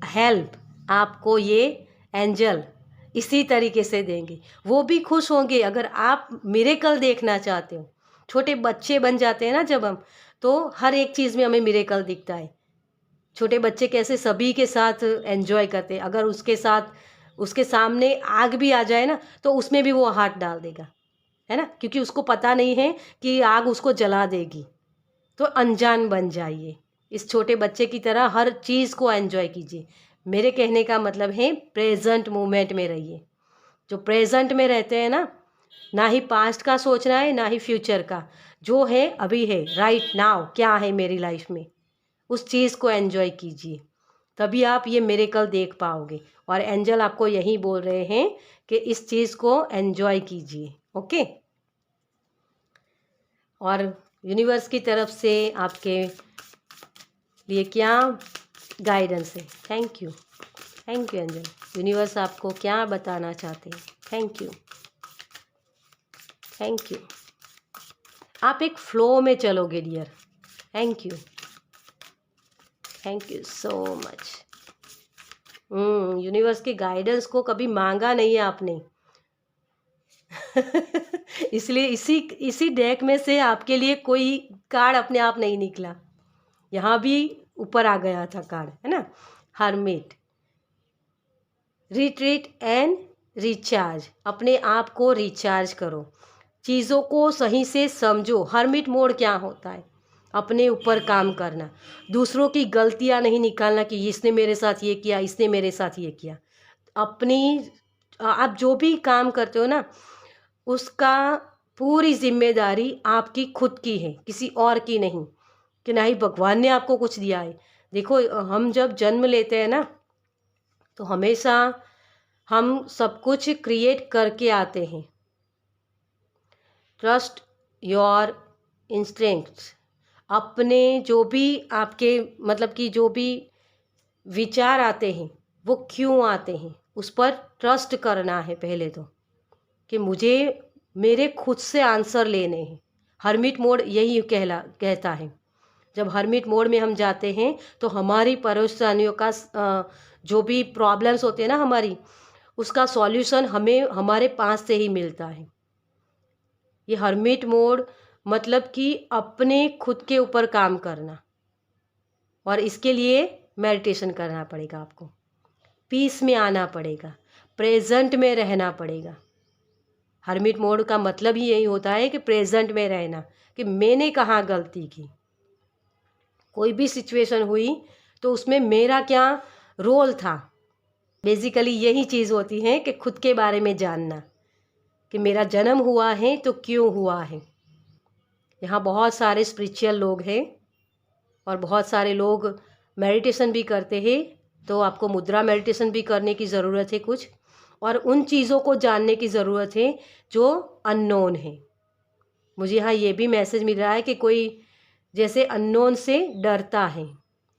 हेल्प आपको ये एंजल इसी तरीके से देंगे। वो भी खुश होंगे अगर आप मिरेकल देखना चाहते हो। छोटे बच्चे बन जाते हैं ना जब हम, तो हर एक चीज़ में हमें मिरेकल दिखता है। छोटे बच्चे कैसे सभी के साथ एंजॉय करते हैं। अगर उसके सामने आग भी आ जाए ना, तो उसमें भी वो हाथ डाल देगा, है ना? क्योंकि उसको पता नहीं है कि आग उसको जला देगी। तो अनजान बन जाइए, इस छोटे बच्चे की तरह हर चीज़ को एंजॉय कीजिए। मेरे कहने का मतलब है प्रेजेंट मोमेंट में रहिए। जो प्रेजेंट में रहते हैं ना, ना ही पास्ट का सोचना है ना ही फ्यूचर का, जो है अभी है, राइट नाउ क्या है मेरी लाइफ में, उस चीज़ को एंजॉय कीजिए। तभी आप ये मिरेकल देख पाओगे। और एंजल आपको यही बोल रहे हैं कि इस चीज़ को एंजॉय कीजिए। ओके, और यूनिवर्स की तरफ से आपके लिए क्या गाइडेंस है। Thank you, thank you angel. Universe आपको क्या बताना चाहते हैं। Thank you, thank you. आप एक फ्लो में चलोगे dear. Thank you, thank you so much. Universe के गाइडेंस को कभी मांगा नहीं है आपने। इसलिए इसी डेक में से आपके लिए कोई कार्ड अपने आप नहीं निकला। यहाँ भी ऊपर आ गया था कार्ड, है ना? Hermit, retreat and recharge. अपने आप को रिचार्ज करो, चीज़ों को सही से समझो। हर्मिट मोड क्या होता है? अपने ऊपर काम करना, दूसरों की गलतियाँ नहीं निकालना कि इसने मेरे साथ ये किया, इसने मेरे साथ ये किया। अपनी आप जो भी काम करते हो ना, उसका पूरी जिम्मेदारी आपकी खुद की है, किसी और की नहीं। कि ना ही भगवान ने आपको कुछ दिया है। देखो, हम जब जन्म लेते हैं ना, तो हमेशा हम सब कुछ क्रिएट करके आते हैं। Trust your instincts. अपने जो भी आपके मतलब कि जो भी विचार आते हैं वो क्यों आते हैं, उस पर ट्रस्ट करना है पहले तो, कि मुझे मेरे खुद से आंसर लेने हैं। हर्मिट मोड यही कहता है। जब हर्मिट मोड में हम जाते हैं तो हमारी परेशानियों का जो भी प्रॉब्लम्स होते हैं ना हमारी, उसका सॉल्यूशन हमें हमारे पास से ही मिलता है। ये हर्मिट मोड मतलब कि अपने खुद के ऊपर काम करना, और इसके लिए मेडिटेशन करना पड़ेगा आपको, पीस में आना पड़ेगा, प्रेजेंट में रहना पड़ेगा। हर्मिट मोड का मतलब ही यही होता है कि प्रेजेंट में रहना, कि मैंने कहाँ गलती की, कोई भी सिचुएशन हुई तो उसमें मेरा क्या रोल था। बेसिकली यही चीज़ होती है कि खुद के बारे में जानना, कि मेरा जन्म हुआ है तो क्यों हुआ है। यहाँ बहुत सारे स्पिरिचुअल लोग हैं और बहुत सारे लोग मेडिटेशन भी करते हैं, तो आपको मुद्रा मेडिटेशन भी करने की ज़रूरत है कुछ, और उन चीज़ों को जानने की ज़रूरत है जो अननोन है। मुझे यहाँ ये भी मैसेज मिल रहा है कि कोई जैसे अननोन से डरता है,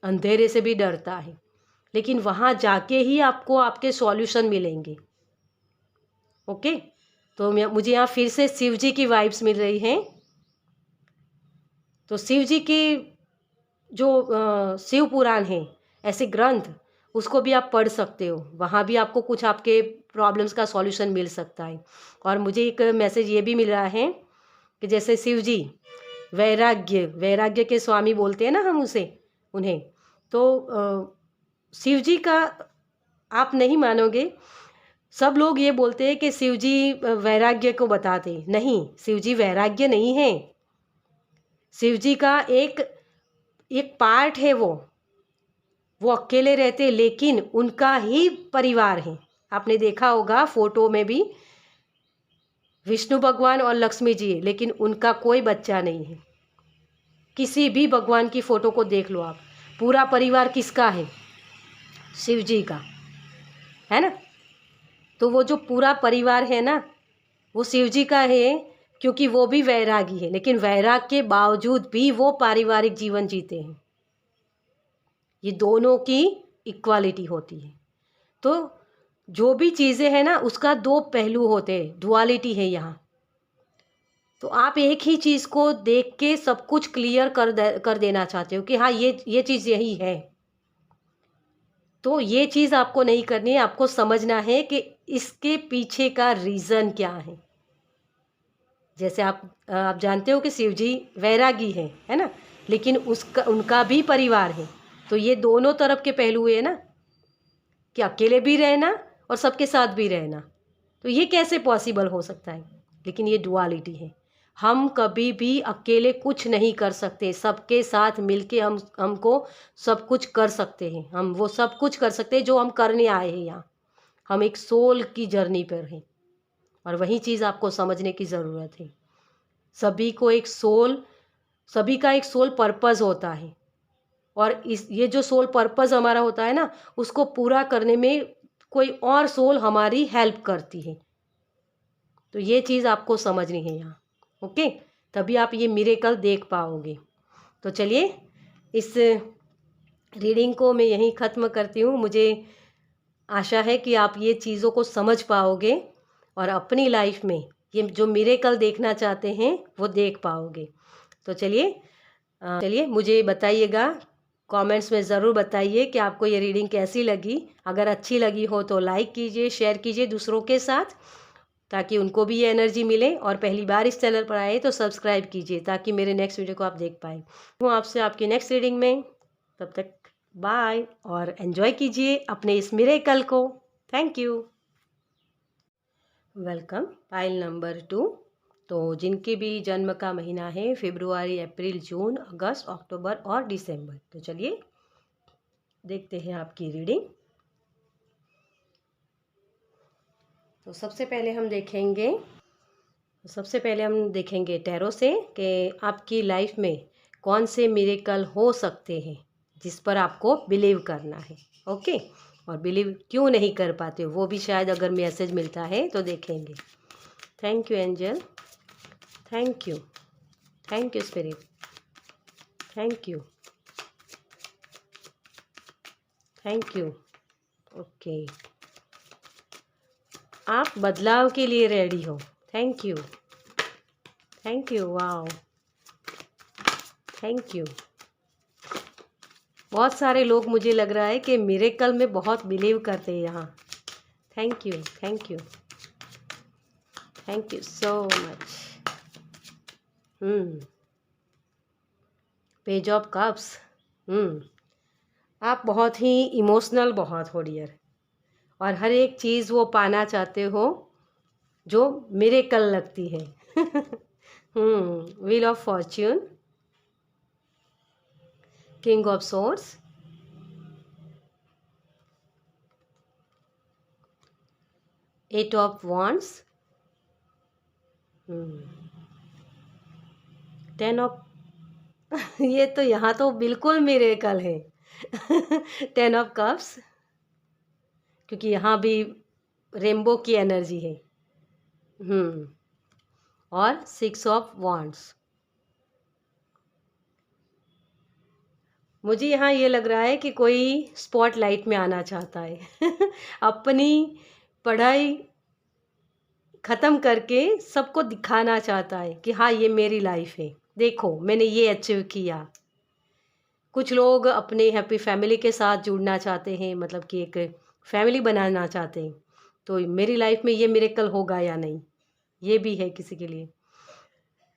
अंधेरे से भी डरता है, लेकिन वहाँ जाके ही आपको आपके सॉल्यूशन मिलेंगे। ओके, तो मुझे यहाँ फिर से शिव जी की वाइब्स मिल रही हैं। तो शिव जी की जो शिव पुराण है, ऐसे ग्रंथ, उसको भी आप पढ़ सकते हो। वहाँ भी आपको कुछ आपके प्रॉब्लम्स का सॉल्यूशन मिल सकता है। और मुझे एक मैसेज ये भी मिल रहा है कि जैसे शिव जी वैराग्य के स्वामी बोलते हैं ना हम उन्हें, तो शिव जी का आप नहीं मानोगे, सब लोग ये बोलते हैं कि शिव जी वैराग्य को बताते, नहीं, शिव जी वैराग्य नहीं है। शिव जी का एक पार्ट है, वो अकेले रहते, लेकिन उनका ही परिवार है। आपने देखा होगा फोटो में भी विष्णु भगवान और लक्ष्मी जी है, लेकिन उनका कोई बच्चा नहीं है। किसी भी भगवान की फ़ोटो को देख लो आप, पूरा परिवार किसका है? शिव जी का है ना। तो वो जो पूरा परिवार है ना, वो शिव जी का है, क्योंकि वो भी वैरागी है, लेकिन वैराग के बावजूद भी वो पारिवारिक जीवन जीते हैं। ये दोनों की इक्वालिटी होती है। तो जो भी चीज़ें हैं ना, उसका दो पहलू होते हैं, डुअलिटी है यहाँ। तो आप एक ही चीज़ को देख के सब कुछ क्लियर कर देना चाहते हो कि हाँ, ये चीज़ यही है। तो ये चीज़ आपको नहीं करनी है, आपको समझना है कि इसके पीछे का रीज़न क्या है। जैसे आप जानते हो कि शिव जी वैरागी है ना, लेकिन उनका भी परिवार है। तो ये दोनों तरफ के पहलू हुए ना, कि अकेले भी रहना और सबके साथ भी रहना। तो ये कैसे पॉसिबल हो सकता है? लेकिन ये डुअलिटी है। हम कभी भी अकेले कुछ नहीं कर सकते, सबके साथ मिलके हमको सब कुछ कर सकते हैं। हम वो सब कुछ कर सकते हैं जो हम करने आए हैं यहाँ। हम एक सोल की जर्नी पर हैं, और वही चीज़ आपको समझने की ज़रूरत है। सभी का एक सोल पर्पज़ होता है, और ये जो सोल पर्पज़ हमारा होता है ना, उसको पूरा करने में कोई और सोल हमारी हेल्प करती है। तो ये चीज़ आपको समझनी है यहाँ। ओके, तभी आप ये मिरेकल देख पाओगे। तो चलिए, इस रीडिंग को मैं यहीं ख़त्म करती हूँ। मुझे आशा है कि आप ये चीज़ों को समझ पाओगे और अपनी लाइफ में ये जो मिरेकल देखना चाहते हैं वो देख पाओगे। तो चलिए मुझे बताइएगा, कमेंट्स में ज़रूर बताइए कि आपको ये रीडिंग कैसी लगी। अगर अच्छी लगी हो तो लाइक कीजिए, शेयर कीजिए दूसरों के साथ, ताकि उनको भी ये एनर्जी मिले। और पहली बार इस चैनल पर आए तो सब्सक्राइब कीजिए, ताकि मेरे नेक्स्ट वीडियो को आप देख पाए। हूँ आपसे आपकी नेक्स्ट रीडिंग में। तब तक बाय, और एंजॉय कीजिए अपने इस मिरेकल को। Thank you. Welcome pile number 2। तो जिनके भी जन्म का महीना है फरवरी, अप्रैल, जून, अगस्त, अक्टूबर और दिसंबर, तो चलिए देखते हैं आपकी रीडिंग। तो सबसे पहले हम देखेंगे टैरो से कि आपकी लाइफ में कौन से मिरेकल हो सकते हैं जिस पर आपको बिलीव करना है। ओके, और बिलीव क्यों नहीं कर पाते हो वो भी शायद अगर मैसेज मिलता है तो देखेंगे। Thank you angel, thank you, thank you spirit, thank you, thank you. Okay, आप बदलाव के लिए रेडी हो। Thank you, thank you, wow, thank you. बहुत सारे लोग मुझे लग रहा है कि मिरेकल में बहुत बिलीव करते हैं यहाँ। Thank you, thank you, thank you so much. Page of cups. आप बहुत ही इमोशनल बहुत हो डियर, और हर एक चीज़ वो पाना चाहते हो जो मिरेकल लगती है। Wheel of fortune, king of source, eight of wands, ten of ये तो यहाँ तो बिल्कुल मिरेकल है। 10 ऑफ कप्स, क्योंकि यहाँ भी रेनबो की एनर्जी है। और 6 ऑफ वॉन्ड्स। मुझे यहाँ ये लग रहा है कि कोई स्पॉटलाइट में आना चाहता है। अपनी पढ़ाई ख़त्म करके सबको दिखाना चाहता है कि हाँ ये मेरी लाइफ है, देखो मैंने ये अचीव किया। कुछ लोग अपने हैप्पी फैमिली के साथ जुड़ना चाहते हैं, मतलब कि एक फैमिली बनाना चाहते हैं। तो मेरी लाइफ में ये मिरेकल होगा या नहीं, ये भी है किसी के लिए।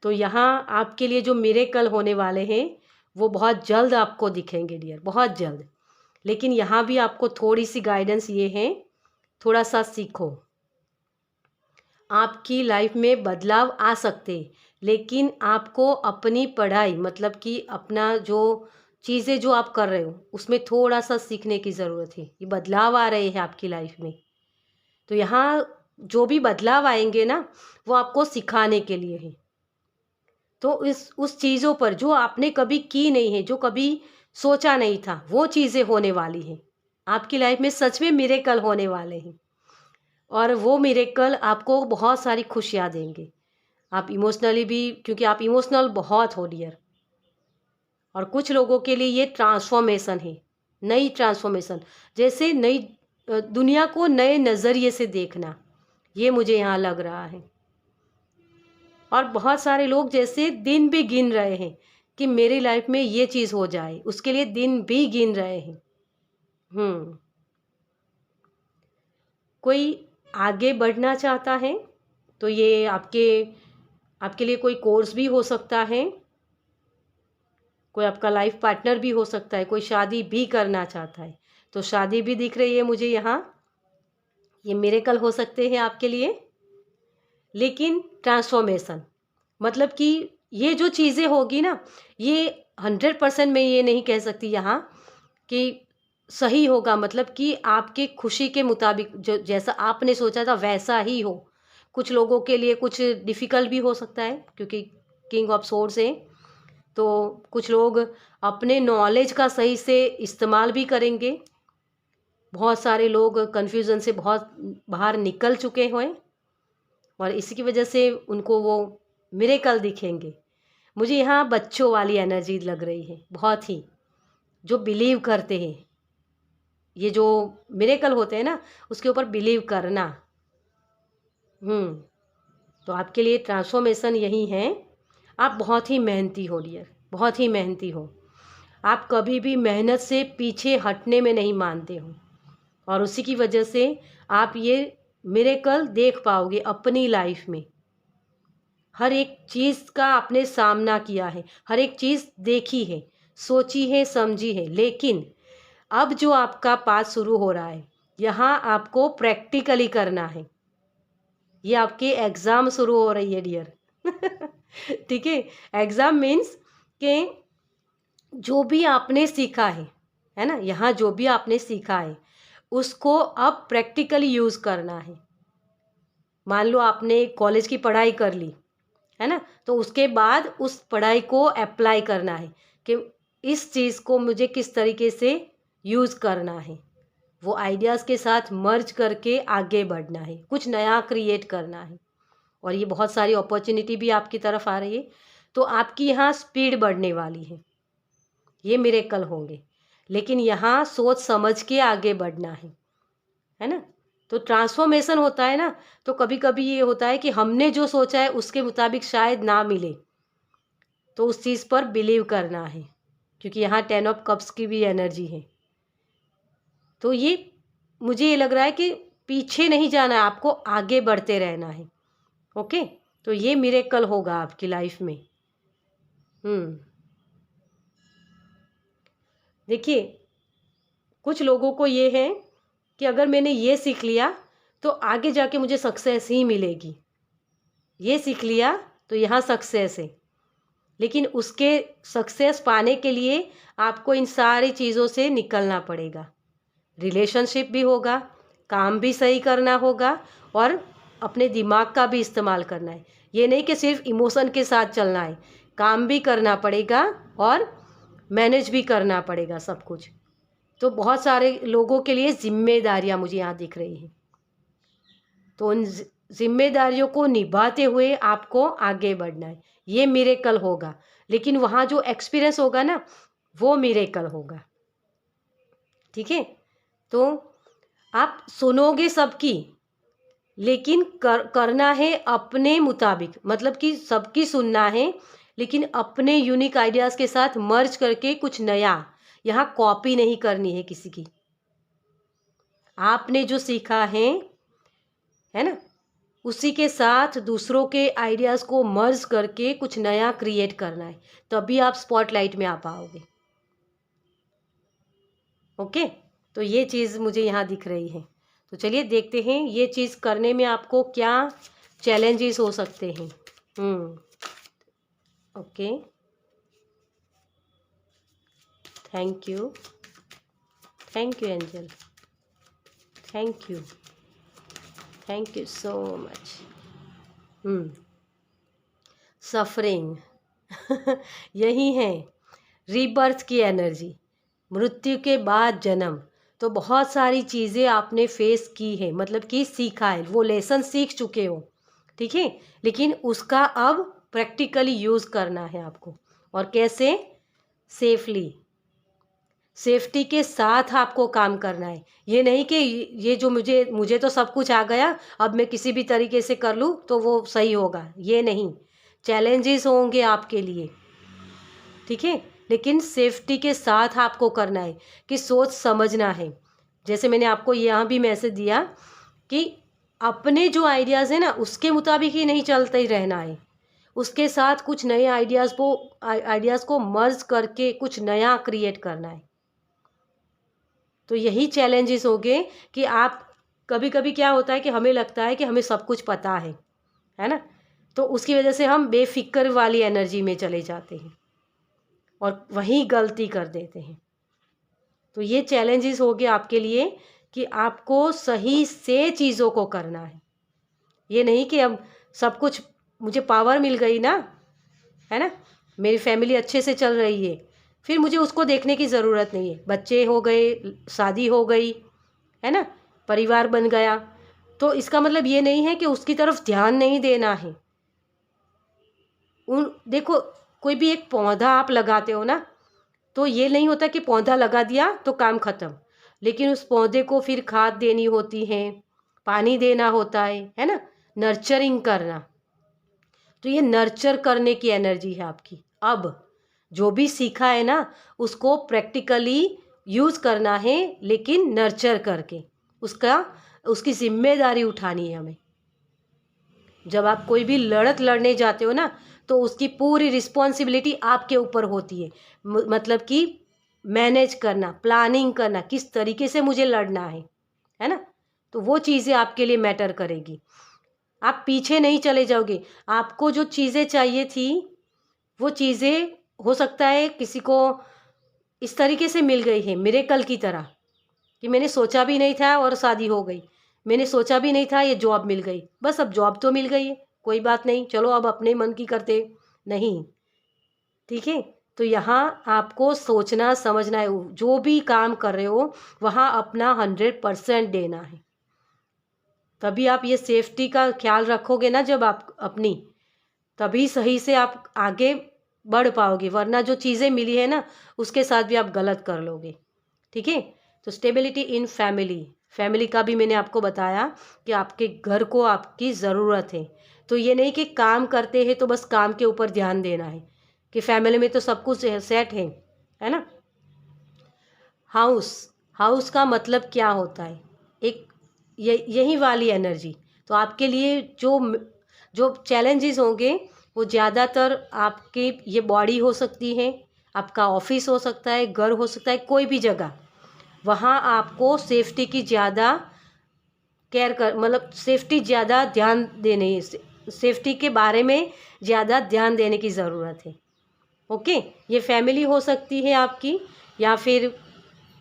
तो यहाँ आपके लिए जो मिरेकल होने वाले हैं वो बहुत जल्द आपको दिखेंगे डियर, बहुत जल्द। लेकिन यहाँ भी आपको थोड़ी सी गाइडेंस ये है, थोड़ा सा सीखो। आपकी लाइफ में बदलाव आ सकते, लेकिन आपको अपनी पढ़ाई, मतलब कि अपना जो चीज़ें जो आप कर रहे हो उसमें थोड़ा सा सीखने की ज़रूरत है। ये बदलाव आ रहे हैं आपकी लाइफ में, तो यहाँ जो भी बदलाव आएंगे ना वो आपको सिखाने के लिए है। तो उस चीज़ों पर जो आपने कभी की नहीं है, जो कभी सोचा नहीं था, वो चीज़ें होने वाली हैं आपकी लाइफ में। सच में मिरेकल होने वाले हैं, और वो मिरेकल आपको बहुत सारी खुशियाँ देंगे। आप इमोशनली भी, क्योंकि आप इमोशनल बहुत हो डियर, और कुछ लोगों के लिए ये ट्रांसफॉर्मेशन है, नई ट्रांसफॉर्मेशन, जैसे नई दुनिया को नए नज़रिए से देखना, ये मुझे यहाँ लग रहा है। और बहुत सारे लोग जैसे दिन भी गिन रहे हैं कि मेरी लाइफ में ये चीज़ हो जाए, उसके लिए दिन भी गिन रहे हैं। कोई आगे बढ़ना चाहता है तो ये आपके लिए कोई कोर्स भी हो सकता है, कोई आपका लाइफ पार्टनर भी हो सकता है, कोई शादी भी करना चाहता है तो शादी भी दिख रही है मुझे यहाँ। ये मिरेकल हो सकते हैं आपके लिए। लेकिन ट्रांसफॉर्मेशन, मतलब कि ये जो चीज़ें होगी ना, ये 100% मैं ये नहीं कह सकती यहाँ कि सही होगा, मतलब कि आपके खुशी के मुताबिक, जो जैसा आपने सोचा था वैसा ही हो। कुछ लोगों के लिए कुछ डिफ़िकल्ट भी हो सकता है, क्योंकि किंग ऑफ सोर्ड्स है, तो कुछ लोग अपने नॉलेज का सही से इस्तेमाल भी करेंगे। बहुत सारे लोग कन्फ्यूज़न से बहुत बाहर निकल चुके हैं, और इसी की वजह से उनको वो मिरेकल दिखेंगे। मुझे यहाँ बच्चों वाली एनर्जी लग रही है, बहुत ही, जो बिलीव करते हैं। ये जो मिरेकल होते हैं ना, उसके ऊपर बिलीव करना। तो आपके लिए ट्रांसफॉर्मेशन यही है। आप बहुत ही मेहनती हो डियर, बहुत ही मेहनती हो। आप कभी भी मेहनत से पीछे हटने में नहीं मानते हो, और उसी की वजह से आप ये मिरेकल देख पाओगे अपनी लाइफ में। हर एक चीज़ का आपने सामना किया है, हर एक चीज़ देखी है, सोची है, समझी है, लेकिन अब जो आपका पास शुरू हो रहा है, यहाँ आपको प्रैक्टिकली करना है। ये आपके एग्ज़ाम शुरू हो रही है डियर। ठीक है, एग्ज़ाम मीन्स कि जो भी आपने सीखा है ना, यहाँ जो भी आपने सीखा है उसको अब प्रैक्टिकली यूज़ करना है। मान लो आपने कॉलेज की पढ़ाई कर ली, है ना। तो उसके बाद उस पढ़ाई को अप्लाई करना है कि इस चीज़ को मुझे किस तरीके से यूज़ करना है, वो आइडियाज़ के साथ मर्ज करके आगे बढ़ना है, कुछ नया क्रिएट करना है। और ये बहुत सारी अपॉर्चुनिटी भी आपकी तरफ आ रही है, तो आपकी यहाँ स्पीड बढ़ने वाली है, ये मिरेकल होंगे। लेकिन यहाँ सोच समझ के आगे बढ़ना है ना। तो ट्रांसफॉर्मेशन होता है ना, तो कभी कभी ये होता है कि हमने जो सोचा है उसके मुताबिक शायद ना मिले, तो उस चीज़ पर बिलीव करना है, क्योंकि यहाँ 10 ऑफ कप्स की भी एनर्जी है। तो ये मुझे ये लग रहा है कि पीछे नहीं जाना है, आपको आगे बढ़ते रहना है। ओके, तो ये मिरेकल होगा आपकी लाइफ में। देखिए, कुछ लोगों को ये है कि अगर मैंने ये सीख लिया तो आगे जाके मुझे सक्सेस ही मिलेगी, ये सीख लिया तो यहाँ सक्सेस है। लेकिन उसके सक्सेस पाने के लिए आपको इन सारी चीज़ों से निकलना पड़ेगा। रिलेशनशिप भी होगा, काम भी सही करना होगा और अपने दिमाग का भी इस्तेमाल करना है। ये नहीं कि सिर्फ इमोशन के साथ चलना है, काम भी करना पड़ेगा और मैनेज भी करना पड़ेगा सब कुछ। तो बहुत सारे लोगों के लिए जिम्मेदारियां मुझे यहाँ दिख रही हैं, तो उन जिम्मेदारियों को निभाते हुए आपको आगे बढ़ना है, ये मिरेकल होगा। लेकिन वहाँ जो एक्सपीरियंस होगा ना, वो मिरेकल होगा। ठीक है, तो आप सुनोगे सबकी, लेकिन करना है अपने मुताबिक, मतलब कि सबकी सुनना है लेकिन अपने यूनिक आइडियाज़ के साथ मर्ज करके कुछ नया, यहाँ कॉपी नहीं करनी है किसी की। आपने जो सीखा है ना, उसी के साथ दूसरों के आइडियाज़ को मर्ज करके कुछ नया क्रिएट करना है, तभी आप स्पॉटलाइट में आ पाओगे। ओके, तो ये चीज़ मुझे यहाँ दिख रही है। तो चलिए देखते हैं ये चीज़ करने में आपको क्या चैलेंजेस हो सकते हैं। Okay, thank you angel, thank you so much. Suffering यही है, रीबर्थ की एनर्जी, मृत्यु के बाद जन्म। तो बहुत सारी चीज़ें आपने फेस की है, मतलब कि सीखा है, वो लेसन सीख चुके हो, ठीक है। लेकिन उसका अब प्रैक्टिकली यूज़ करना है आपको। और कैसे? सेफ्टी के साथ आपको काम करना है। ये नहीं कि ये जो मुझे तो सब कुछ आ गया, अब मैं किसी भी तरीके से कर लूँ तो वो सही होगा, ये नहीं। चैलेंजेस होंगे आपके लिए, ठीक है, लेकिन सेफ्टी के साथ आपको करना है कि सोच समझना है। जैसे मैंने आपको यहाँ भी मैसेज दिया कि अपने जो आइडियाज़ है ना, उसके मुताबिक ही नहीं चलते ही रहना है, उसके साथ कुछ नए आइडियाज़ को मर्ज करके कुछ नया क्रिएट करना है। तो यही चैलेंजेस होंगे कि आप, कभी कभी क्या होता है कि हमें लगता है कि हमें सब कुछ पता है ना, तो उसकी वजह से हम बेफिक्र वाली एनर्जी में चले जाते हैं और वहीं गलती कर देते हैं। तो ये चैलेंजेस हो गए आपके लिए कि आपको सही से चीज़ों को करना है। ये नहीं कि अब सब कुछ मुझे पावर मिल गई ना, है ना, मेरी फैमिली अच्छे से चल रही है, फिर मुझे उसको देखने की ज़रूरत नहीं है। बच्चे हो गए, शादी हो गई, है ना, परिवार बन गया, तो इसका मतलब ये नहीं है कि उसकी तरफ ध्यान नहीं देना है। देखो, कोई भी एक पौधा आप लगाते हो ना, तो ये नहीं होता कि पौधा लगा दिया तो काम ख़त्म, लेकिन उस पौधे को फिर खाद देनी होती है, पानी देना होता है ना, नर्चरिंग करना। तो ये नर्चर करने की एनर्जी है आपकी। अब जो भी सीखा है ना, उसको प्रैक्टिकली यूज़ करना है, लेकिन नर्चर करके उसकी जिम्मेदारी उठानी है हमें। जब आप कोई भी लड़त लड़ने जाते हो ना, तो उसकी पूरी रिस्पॉन्सिबिलिटी आपके ऊपर होती है। मतलब कि मैनेज करना, प्लानिंग करना, किस तरीके से मुझे लड़ना है ना, तो वो चीज़ें आपके लिए मैटर करेगी। आप पीछे नहीं चले जाओगे। आपको जो चीज़ें चाहिए थी, वो चीज़ें हो सकता है किसी को इस तरीके से मिल गई है, मिरेकल की तरह, कि मैंने सोचा भी नहीं था और शादी हो गई, मैंने सोचा भी नहीं था ये जॉब मिल गई, बस अब जॉब तो मिल गई है, कोई बात नहीं, चलो अब अपने मन की करते नहीं, ठीक है। तो यहाँ आपको सोचना समझना है, जो भी काम कर रहे हो वहाँ अपना 100% देना है। तभी आप ये सेफ्टी का ख्याल रखोगे ना जब आप अपनी, तभी सही से आप आगे बढ़ पाओगे, वरना जो चीज़ें मिली है ना उसके साथ भी आप गलत कर लोगे, ठीक है। तो स्टेबिलिटी इन फैमिली, फैमिली का भी मैंने आपको बताया कि आपके घर को आपकी ज़रूरत है। तो ये नहीं कि काम करते हैं तो बस काम के ऊपर ध्यान देना है, कि फैमिली में तो सब कुछ सेट है ना। हाउस, हाउस का मतलब क्या होता है, एक यही वाली एनर्जी। तो आपके लिए जो जो चैलेंजेस होंगे वो ज़्यादातर आपकी ये बॉडी हो सकती है, आपका ऑफिस हो सकता है, घर हो सकता है, कोई भी जगह, वहाँ आपको सेफ्टी की ज़्यादा केयर कर, मतलब सेफ्टी ज़्यादा ध्यान देने, सेफ्टी के बारे में ज़्यादा ध्यान देने की ज़रूरत है। ओके, ये फैमिली हो सकती है आपकी, या फिर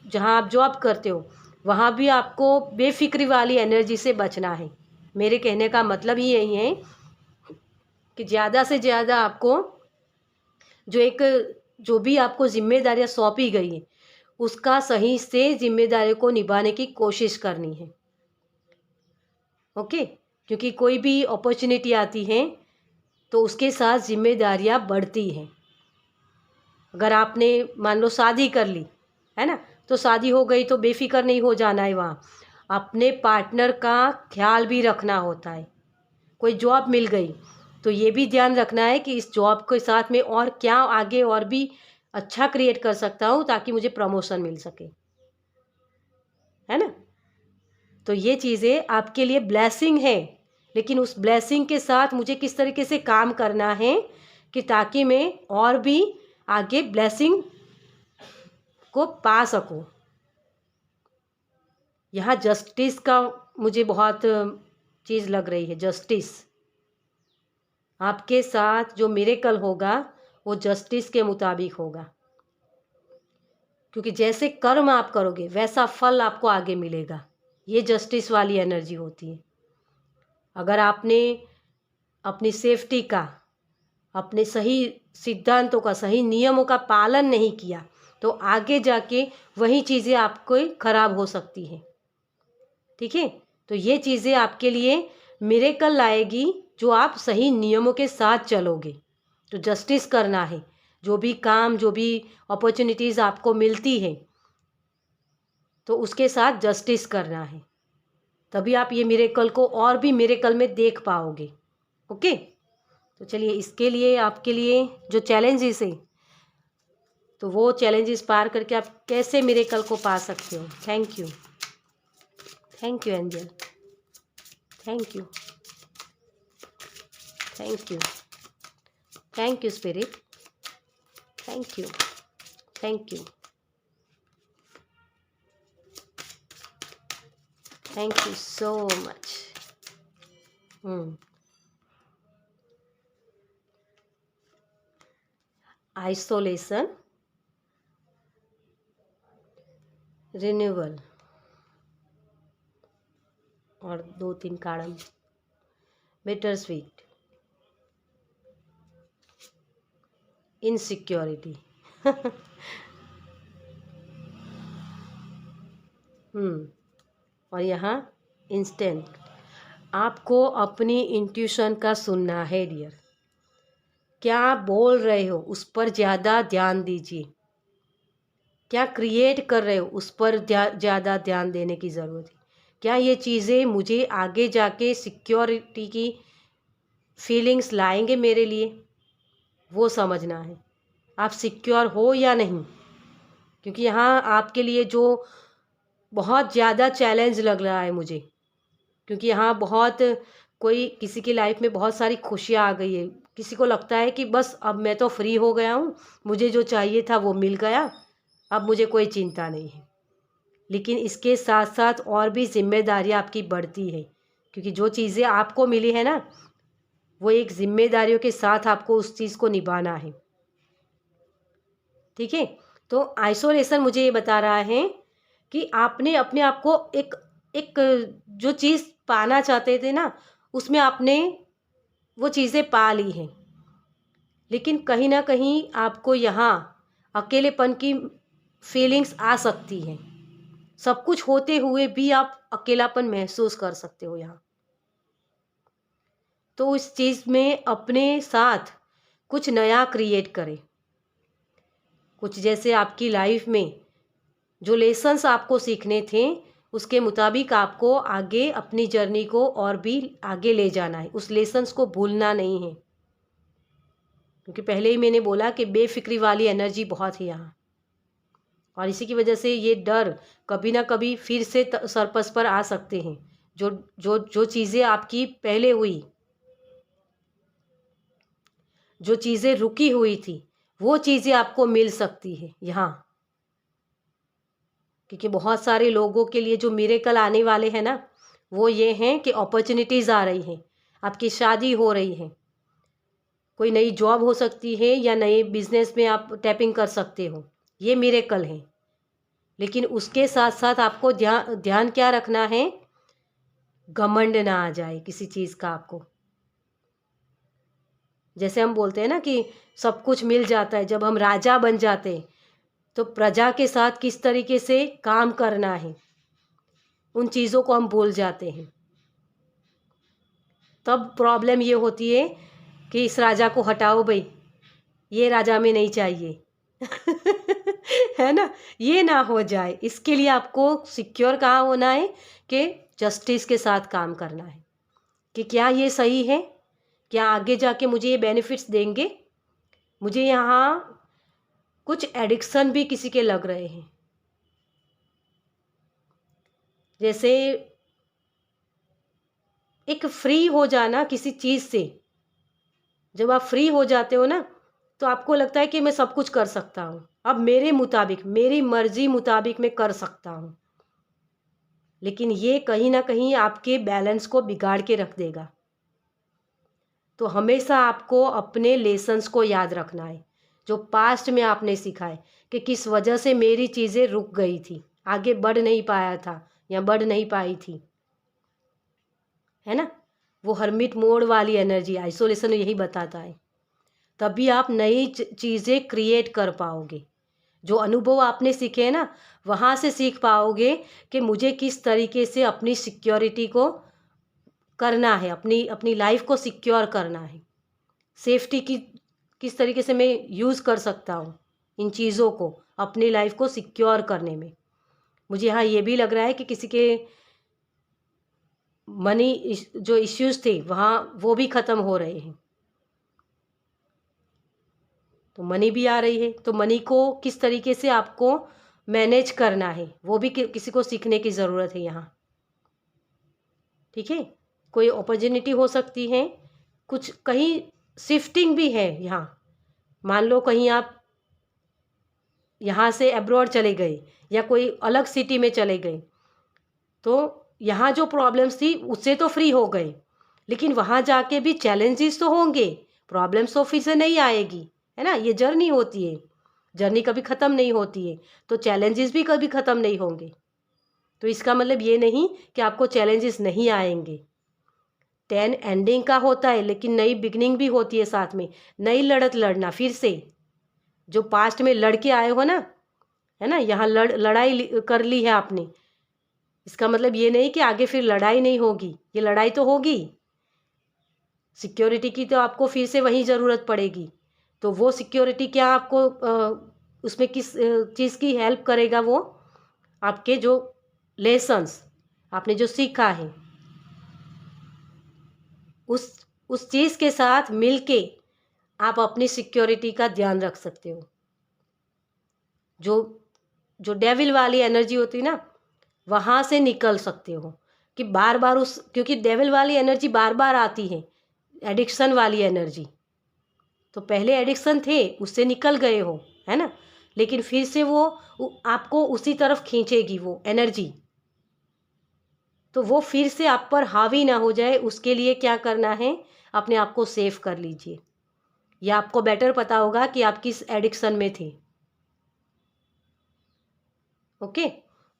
जहाँ आप जॉब करते हो वहाँ भी आपको बेफिक्री वाली एनर्जी से बचना है। मेरे कहने का मतलब ही यही है कि ज़्यादा से ज़्यादा आपको जो भी आपको जिम्मेदारियाँ सौंपी गई हैं उसका सही से जिम्मेदारी को निभाने की कोशिश करनी है। ओके, क्योंकि कोई भी अपॉर्चुनिटी आती है तो उसके साथ जिम्मेदारियाँ बढ़ती हैं। अगर आपने मान लो शादी कर ली है ना, तो शादी हो गई तो बेफिक्र नहीं हो जाना है, वहाँ अपने पार्टनर का ख्याल भी रखना होता है। कोई जॉब मिल गई तो ये भी ध्यान रखना है कि इस जॉब के साथ में और क्या आगे और भी अच्छा क्रिएट कर सकता हूँ ताकि मुझे प्रमोशन मिल सके, है ना। तो ये चीज़ें आपके लिए ब्लेसिंग है, लेकिन उस ब्लेसिंग के साथ मुझे किस तरीके से काम करना है कि ताकि मैं और भी आगे ब्लेसिंग को पा सकूं। यहाँ जस्टिस का मुझे बहुत चीज़ लग रही है, जस्टिस आपके साथ जो मिरेकल होगा वो जस्टिस के मुताबिक होगा, क्योंकि जैसे कर्म आप करोगे वैसा फल आपको आगे मिलेगा। ये जस्टिस वाली एनर्जी होती है। अगर आपने अपनी सेफ्टी का, अपने सही सिद्धांतों का, सही नियमों का पालन नहीं किया तो आगे जाके वही चीज़ें आपको खराब हो सकती हैं, ठीक है। तो ये चीज़ें आपके लिए मिरेकल लाएगी जो आप सही नियमों के साथ चलोगे। तो जस्टिस करना है, जो भी काम, जो भी अपॉर्चुनिटीज़ आपको मिलती है तो उसके साथ जस्टिस करना है, तभी आप ये मिरेकल को और भी मिरेकल में देख पाओगे। ओके, तो चलिए इसके लिए आपके लिए जो चैलेंजेस है तो वो चैलेंजेस पार करके आप कैसे मिरेकल को पा सकते हो। Thank you, thank you angel, thank you, thank you, thank you spirit, thank you, thank you, thank you so much. Isolation, renewal और 2-3 काड़म, बिटर स्वीट, इनसिक्योरिटी और यहाँ इंस्टेंट। आपको अपनी इंट्यूशन का सुनना है डियर, क्या आप बोल रहे हो उस पर ज़्यादा ध्यान दीजिए, क्या क्रिएट कर रहे हो उस पर ज़्यादा ध्यान देने की ज़रूरत है। क्या ये चीज़ें मुझे आगे जाके सिक्योरिटी की फीलिंग्स लाएंगे मेरे लिए, वो समझना है। आप सिक्योर हो या नहीं, क्योंकि यहाँ आपके लिए जो बहुत ज़्यादा चैलेंज लग रहा है मुझे, क्योंकि यहाँ बहुत कोई किसी की लाइफ में बहुत सारी खुशियाँ आ गई है, किसी को लगता है कि बस अब मैं तो फ्री हो गया हूँ, मुझे जो चाहिए था वो मिल गया, अब मुझे कोई चिंता नहीं है। लेकिन इसके साथ साथ और भी जिम्मेदारियाँ आपकी बढ़ती है, क्योंकि जो चीज़ें आपको मिली है ना वो एक जिम्मेदारियों के साथ आपको उस चीज़ को निभाना है, ठीक है। तो आइसोलेशन मुझे ये बता रहा है कि आपने अपने आप को एक एक जो चीज़ पाना चाहते थे ना उसमें आपने वो चीज़ें पा ली हैं, लेकिन कहीं ना कहीं आपको यहाँ अकेलेपन की फीलिंग्स आ सकती हैं। सब कुछ होते हुए भी आप अकेलापन महसूस कर सकते हो यहाँ। तो इस चीज़ में अपने साथ कुछ नया क्रिएट करें। कुछ जैसे आपकी लाइफ में जो लेसन्स आपको सीखने थे, उसके मुताबिक आपको आगे अपनी जर्नी को और भी आगे ले जाना है। उस लेसन्स को भूलना नहीं है, क्योंकि पहले ही मैंने बोला कि बेफिक्री वाली एनर्जी बहुत है यहाँ, और इसी की वजह से ये डर कभी ना कभी फिर से सरपस पर आ सकते हैं। जो जो जो चीज़ें आपकी पहले हुई, जो चीज़ें रुकी हुई थी, वो चीज़ें आपको मिल सकती है यहाँ, क्योंकि बहुत सारे लोगों के लिए जो मिरेकल आने वाले हैं ना, वो ये हैं कि अपॉर्चुनिटीज़ आ रही हैं, आपकी शादी हो रही है, कोई नई जॉब हो सकती है, या नए बिजनेस में आप टैपिंग कर सकते हो। ये मिरेकल है। लेकिन उसके साथ साथ आपको ध्यान ध्यान क्या रखना है, घमंड ना आ जाए किसी चीज़ का आपको। जैसे हम बोलते हैं ना कि सब कुछ मिल जाता है, जब हम राजा बन जाते हैं तो प्रजा के साथ किस तरीके से काम करना है, उन चीज़ों को हम भूल जाते हैं। तब प्रॉब्लम ये होती है कि इस राजा को हटाओ भाई, ये राजा में नहीं चाहिए। है ना, ये ना हो जाए। इसके लिए आपको सिक्योर कहाँ होना है कि जस्टिस के साथ काम करना है, कि क्या ये सही है, क्या आगे जाके मुझे ये बेनिफिट्स देंगे। मुझे यहाँ कुछ एडिक्शन भी किसी के लग रहे हैं, जैसे एक फ्री हो जाना किसी चीज़ से। जब आप फ्री हो जाते हो ना, तो आपको लगता है कि मैं सब कुछ कर सकता हूँ, अब मेरे मुताबिक, मेरी मर्जी मुताबिक मैं कर सकता हूँ। लेकिन ये कहीं ना कहीं आपके बैलेंस को बिगाड़ के रख देगा। तो हमेशा आपको अपने लेसन्स को याद रखना है, जो पास्ट में आपने सीखा है, कि किस वजह से मेरी चीज़ें रुक गई थी, आगे बढ़ नहीं पाया था या बढ़ नहीं पाई थी, है ना। वो हर्मिट मोड वाली एनर्जी, आइसोलेशन यही बताता है। तभी आप नई चीज़ें क्रिएट कर पाओगे। जो अनुभव आपने सीखे हैं ना, वहाँ से सीख पाओगे कि मुझे किस तरीके से अपनी सिक्योरिटी को करना है, अपनी अपनी लाइफ को सिक्योर करना है। सेफ्टी की किस तरीके से मैं यूज़ कर सकता हूँ इन चीज़ों को अपनी लाइफ को सिक्योर करने में। मुझे यहाँ ये भी लग रहा है कि किसी के मनी जो इश्यूज़ थे वहाँ, वो भी ख़त्म हो रहे हैं। तो मनी भी आ रही है, तो मनी को किस तरीके से आपको मैनेज करना है, वो भी किसी को सीखने की ज़रूरत है यहाँ। ठीक है, कोई अपॉर्चुनिटी हो सकती है, कुछ कहीं शिफ्टिंग भी है यहाँ। मान लो कहीं आप यहाँ से अब्रॉड चले गए या कोई अलग सिटी में चले गए, तो यहाँ जो प्रॉब्लम्स थी उससे तो फ्री हो गए, लेकिन वहाँ जाके भी चैलेंजेस तो होंगे, प्रॉब्लम्स तो फिर से नहीं आएगी, है ना। ये जर्नी होती है, जर्नी कभी ख़त्म नहीं होती है, तो चैलेंजेस भी कभी ख़त्म नहीं होंगे। तो इसका मतलब ये नहीं कि आपको चैलेंजेस नहीं आएंगे। 10 एंडिंग का होता है, लेकिन नई बिगनिंग भी होती है साथ में, नई लड़त लड़ना फिर से। जो पास्ट में लड़के आए हो ना, है ना, यहाँ लड़ाई कर ली है आपने, इसका मतलब ये नहीं कि आगे फिर लड़ाई नहीं होगी, ये लड़ाई तो होगी। सिक्योरिटी की तो आपको फिर से वही ज़रूरत पड़ेगी। तो वो सिक्योरिटी क्या आपको उसमें किस चीज़ की हेल्प करेगा, वो आपके जो लेसन्स आपने जो सीखा है, उस चीज़ के साथ मिलके आप अपनी सिक्योरिटी का ध्यान रख सकते हो। जो जो डेविल वाली एनर्जी होती है ना, वहाँ से निकल सकते हो। कि बार बार क्योंकि डेविल वाली एनर्जी बार बार आती है, एडिक्शन वाली एनर्जी। तो पहले एडिक्शन थे, उससे निकल गए हो, है ना, लेकिन फिर से वो आपको उसी तरफ खींचेगी वो एनर्जी। तो वो फिर से आप पर हावी ना हो जाए, उसके लिए क्या करना है, अपने आप को सेव कर लीजिए। या आपको बेटर पता होगा कि आप किस एडिक्शन में थे। ओके,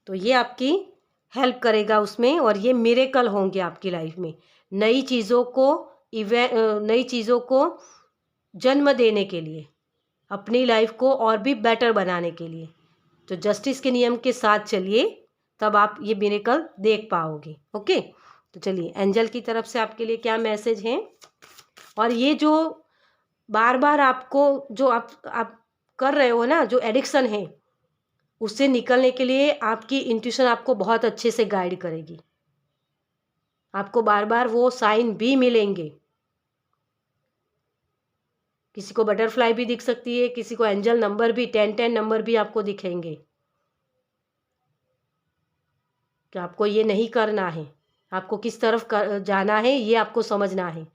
तो ये आपकी हेल्प करेगा उसमें, और ये मिरेकल होंगे आपकी लाइफ में। नई चीज़ों को नई चीज़ों को जन्म देने के लिए, अपनी लाइफ को और भी बेटर बनाने के लिए। तो जस्टिस के नियम के साथ चलिए, तब आप ये मिरेकल देख पाओगे। ओके, तो चलिए एंजल की तरफ से आपके लिए क्या मैसेज हैं। और ये जो बार बार आपको जो आप कर रहे हो ना, जो एडिक्शन है, उससे निकलने के लिए आपकी इंट्यूशन आपको बहुत अच्छे से गाइड करेगी। आपको बार बार वो साइन भी मिलेंगे। किसी को बटरफ्लाई भी दिख सकती है, किसी को एंजल नंबर भी 10-10 नंबर भी आपको दिखेंगे कि आपको ये नहीं करना है, आपको किस तरफ जाना है ये आपको समझना है।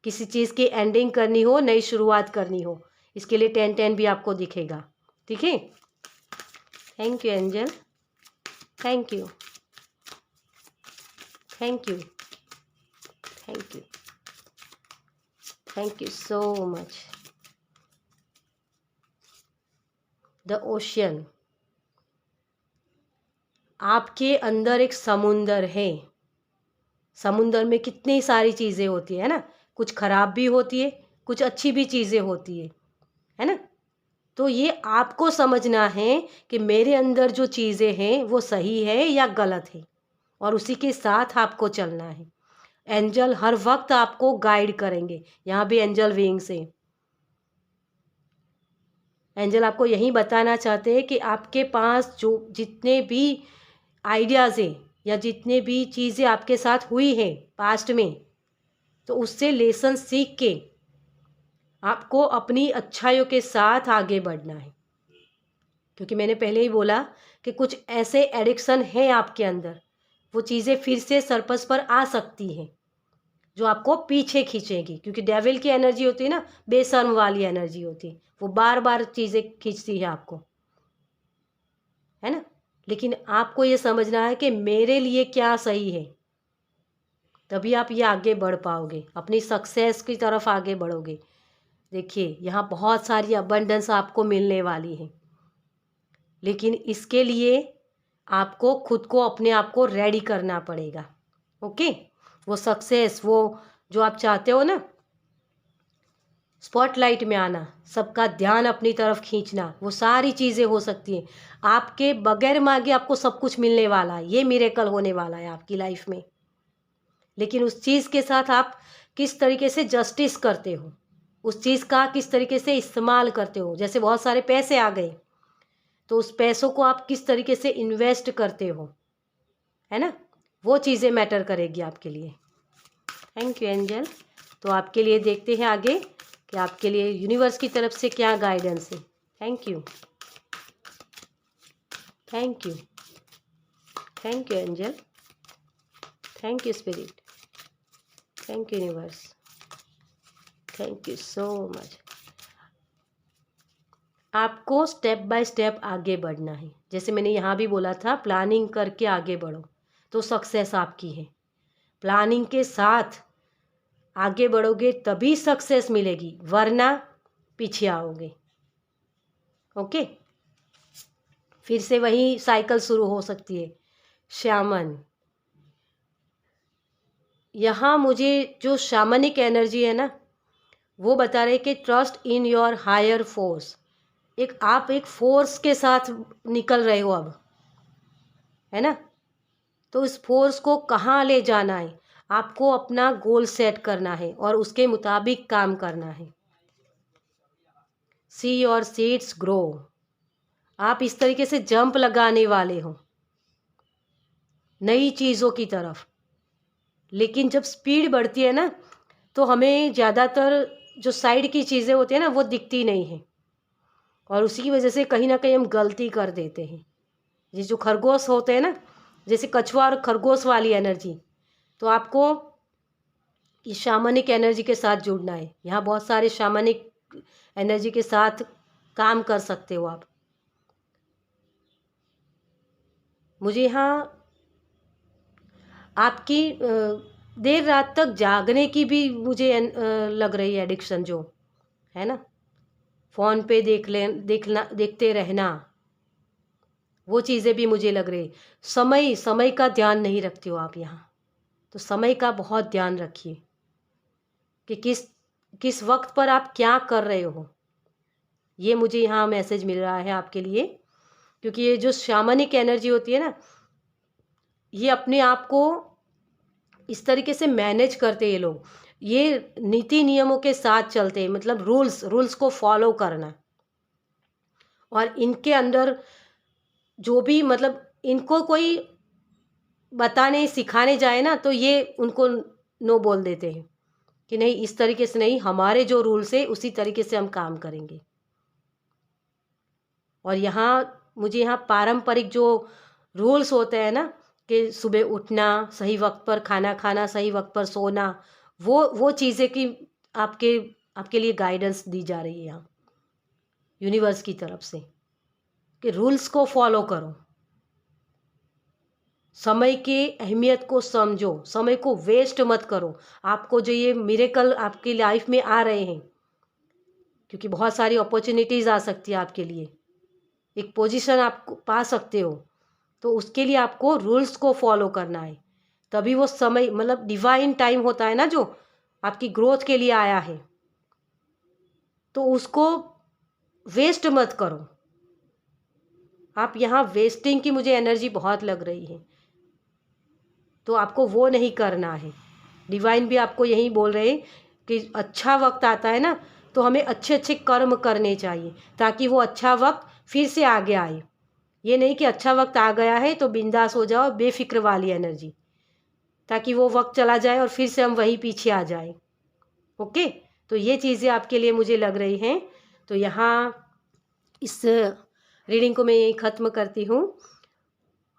किसी चीज़ की एंडिंग करनी हो, नई शुरुआत करनी हो, इसके लिए 10-10 भी आपको दिखेगा। ठीक है, thank you angel, thank you, thank you, thank you, thank you so much. The ocean, आपके अंदर एक समुंदर है। समुंदर में कितनी सारी चीज़ें होती है ना, कुछ खराब भी होती है, कुछ अच्छी भी चीज़ें होती है ना। तो ये आपको समझना है कि मेरे अंदर जो चीज़ें हैं वो सही है या गलत है, और उसी के साथ आपको चलना है। एंजल हर वक्त आपको गाइड करेंगे। यहाँ भी एंजल विंग्स है। एंजल आपको यही बताना चाहते हैं कि आपके पास जो जितने भी आइडियाज़ हैं या जितने भी चीज़ें आपके साथ हुई हैं पास्ट में, तो उससे लेसन सीख के आपको अपनी अच्छाइयों के साथ आगे बढ़ना है। क्योंकि मैंने पहले ही बोला कि कुछ ऐसे एडिक्शन हैं आपके अंदर, वो चीज़ें फिर से सरपस पर आ सकती हैं जो आपको पीछे खींचेगी। क्योंकि डेविल की एनर्जी होती है ना, बेशर्म वाली एनर्जी होती है, वो बार बार चीज़ें खींचती है आपको, है ना। लेकिन आपको ये समझना है कि मेरे लिए क्या सही है, तभी आप ये आगे बढ़ पाओगे, अपनी सक्सेस की तरफ आगे बढ़ोगे। देखिए यहाँ बहुत सारी अबंडेंस आपको मिलने वाली है, लेकिन इसके लिए आपको खुद को अपने आप को रेडी करना पड़ेगा। ओके, वो सक्सेस, वो जो आप चाहते हो ना, स्पॉटलाइट में आना, सबका ध्यान अपनी तरफ खींचना, वो सारी चीज़ें हो सकती हैं। आपके बगैर मांगे आपको सब कुछ मिलने वाला है, ये मिरेकल होने वाला है आपकी लाइफ में। लेकिन उस चीज़ के साथ आप किस तरीके से जस्टिस करते हो, उस चीज़ का किस तरीके से इस्तेमाल करते हो। जैसे बहुत सारे पैसे आ गए, तो उस पैसों को आप किस तरीके से इन्वेस्ट करते हो, है ना, वो चीज़ें मैटर करेगी आपके लिए। Thank you angel. तो आपके लिए देखते हैं आगे कि आपके लिए यूनिवर्स की तरफ से क्या गाइडेंस है। Thank you, thank you, thank you angel, thank you spirit, thank you universe, thank you so much. आपको स्टेप बाय स्टेप आगे बढ़ना है। जैसे मैंने यहाँ भी बोला था, प्लानिंग करके आगे बढ़ो तो सक्सेस आपकी है। प्लानिंग के साथ आगे बढ़ोगे तभी सक्सेस मिलेगी, वरना पीछे आओगे। ओके, फिर से वही साइकिल शुरू हो सकती है। शामन, यहाँ मुझे जो शामनिक एनर्जी है ना, वो बता रहे कि trust in your higher force. आप एक फोर्स के साथ निकल रहे हो अब, है ना। तो इस फोर्स को कहाँ ले जाना है, आपको अपना गोल सेट करना है और उसके मुताबिक काम करना है। सी योर सीड्स ग्रो, आप इस तरीके से जंप लगाने वाले हो नई चीज़ों की तरफ। लेकिन जब स्पीड बढ़ती है ना, तो हमें ज़्यादातर जो साइड की चीज़ें होती हैं ना, वो दिखती नहीं हैं, और उसी की वजह से कहीं ना कहीं हम गलती कर देते हैं। ये जो खरगोश होते हैं ना, जैसे कछुआ और खरगोश वाली एनर्जी, तो आपको ये शामनिक एनर्जी के साथ जुड़ना है। यहाँ बहुत सारे शामनिक एनर्जी के साथ काम कर सकते हो आप। मुझे यहाँ आपकी देर रात तक जागने की भी मुझे लग रही है एडिक्शन, जो है ना, फ़ोन पे देखते रहना, वो चीज़ें भी मुझे लग रही। समय का ध्यान नहीं रखते हो आप यहाँ, तो समय का बहुत ध्यान रखिए। कि किस वक्त पर आप क्या कर रहे हो। ये मुझे यहाँ मैसेज मिल रहा है आपके लिए, क्योंकि ये जो शामनिक एनर्जी होती है ना, ये अपने आप को इस तरीके से मैनेज करते ये लोग, ये नीति नियमों के साथ चलते हैं, मतलब रूल्स को फॉलो करना। और इनके अंदर जो भी, मतलब इनको कोई बताने सिखाने जाए ना, तो ये उनको नो बोल देते हैं कि नहीं, इस तरीके से नहीं, हमारे जो रूल्स है उसी तरीके से हम काम करेंगे। और मुझे यहाँ पारंपरिक जो रूल्स होते हैं ना, कि सुबह उठना, सही वक्त पर खाना खाना, सही वक्त पर सोना, वो चीज़ें की आपके आपके लिए गाइडेंस दी जा रही है यहाँ यूनिवर्स की तरफ से, कि रूल्स को फॉलो करो, समय की अहमियत को समझो, समय को वेस्ट मत करो। आपको जो ये मिरेकल आपकी लाइफ में आ रहे हैं, क्योंकि बहुत सारी अपॉर्चुनिटीज़ आ सकती है आपके लिए, एक पोजीशन आप पा सकते हो, तो उसके लिए आपको रूल्स को फॉलो करना है। तभी वो समय, मतलब डिवाइन टाइम होता है ना, जो आपकी ग्रोथ के लिए आया है, तो उसको वेस्ट मत करो। आप यहाँ वेस्टिंग की मुझे एनर्जी बहुत लग रही है, तो आपको वो नहीं करना है। डिवाइन भी आपको यही बोल रहे हैं कि अच्छा वक्त आता है ना, तो हमें अच्छे अच्छे कर्म करने चाहिए, ताकि वो अच्छा वक्त फिर से आगे आए। ये नहीं कि अच्छा वक्त आ गया है तो बिंदास हो जाओ, बेफिक्र वाली एनर्जी, ताकि वो वक्त चला जाए और फिर से हम वहीं पीछे आ जाए। ओके, तो ये चीज़ें आपके लिए मुझे लग रही हैं। तो यहाँ इस रीडिंग को मैं यहीं ख़त्म करती हूँ,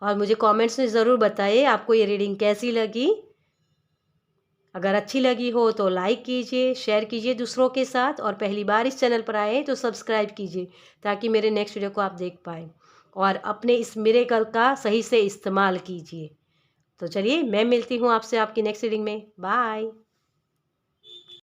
और मुझे कमेंट्स में ज़रूर बताइए आपको ये रीडिंग कैसी लगी। अगर अच्छी लगी हो तो लाइक कीजिए, शेयर कीजिए दूसरों के साथ, और पहली बार इस चैनल पर आए तो सब्सक्राइब कीजिए, ताकि मेरे नेक्स्ट वीडियो को आप देख पाएँ, और अपने इस मिरेकल का सही से इस्तेमाल कीजिए। तो चलिए, मैं मिलती हूँ आपसे आपकी नेक्स्ट रीडिंग में। बाय।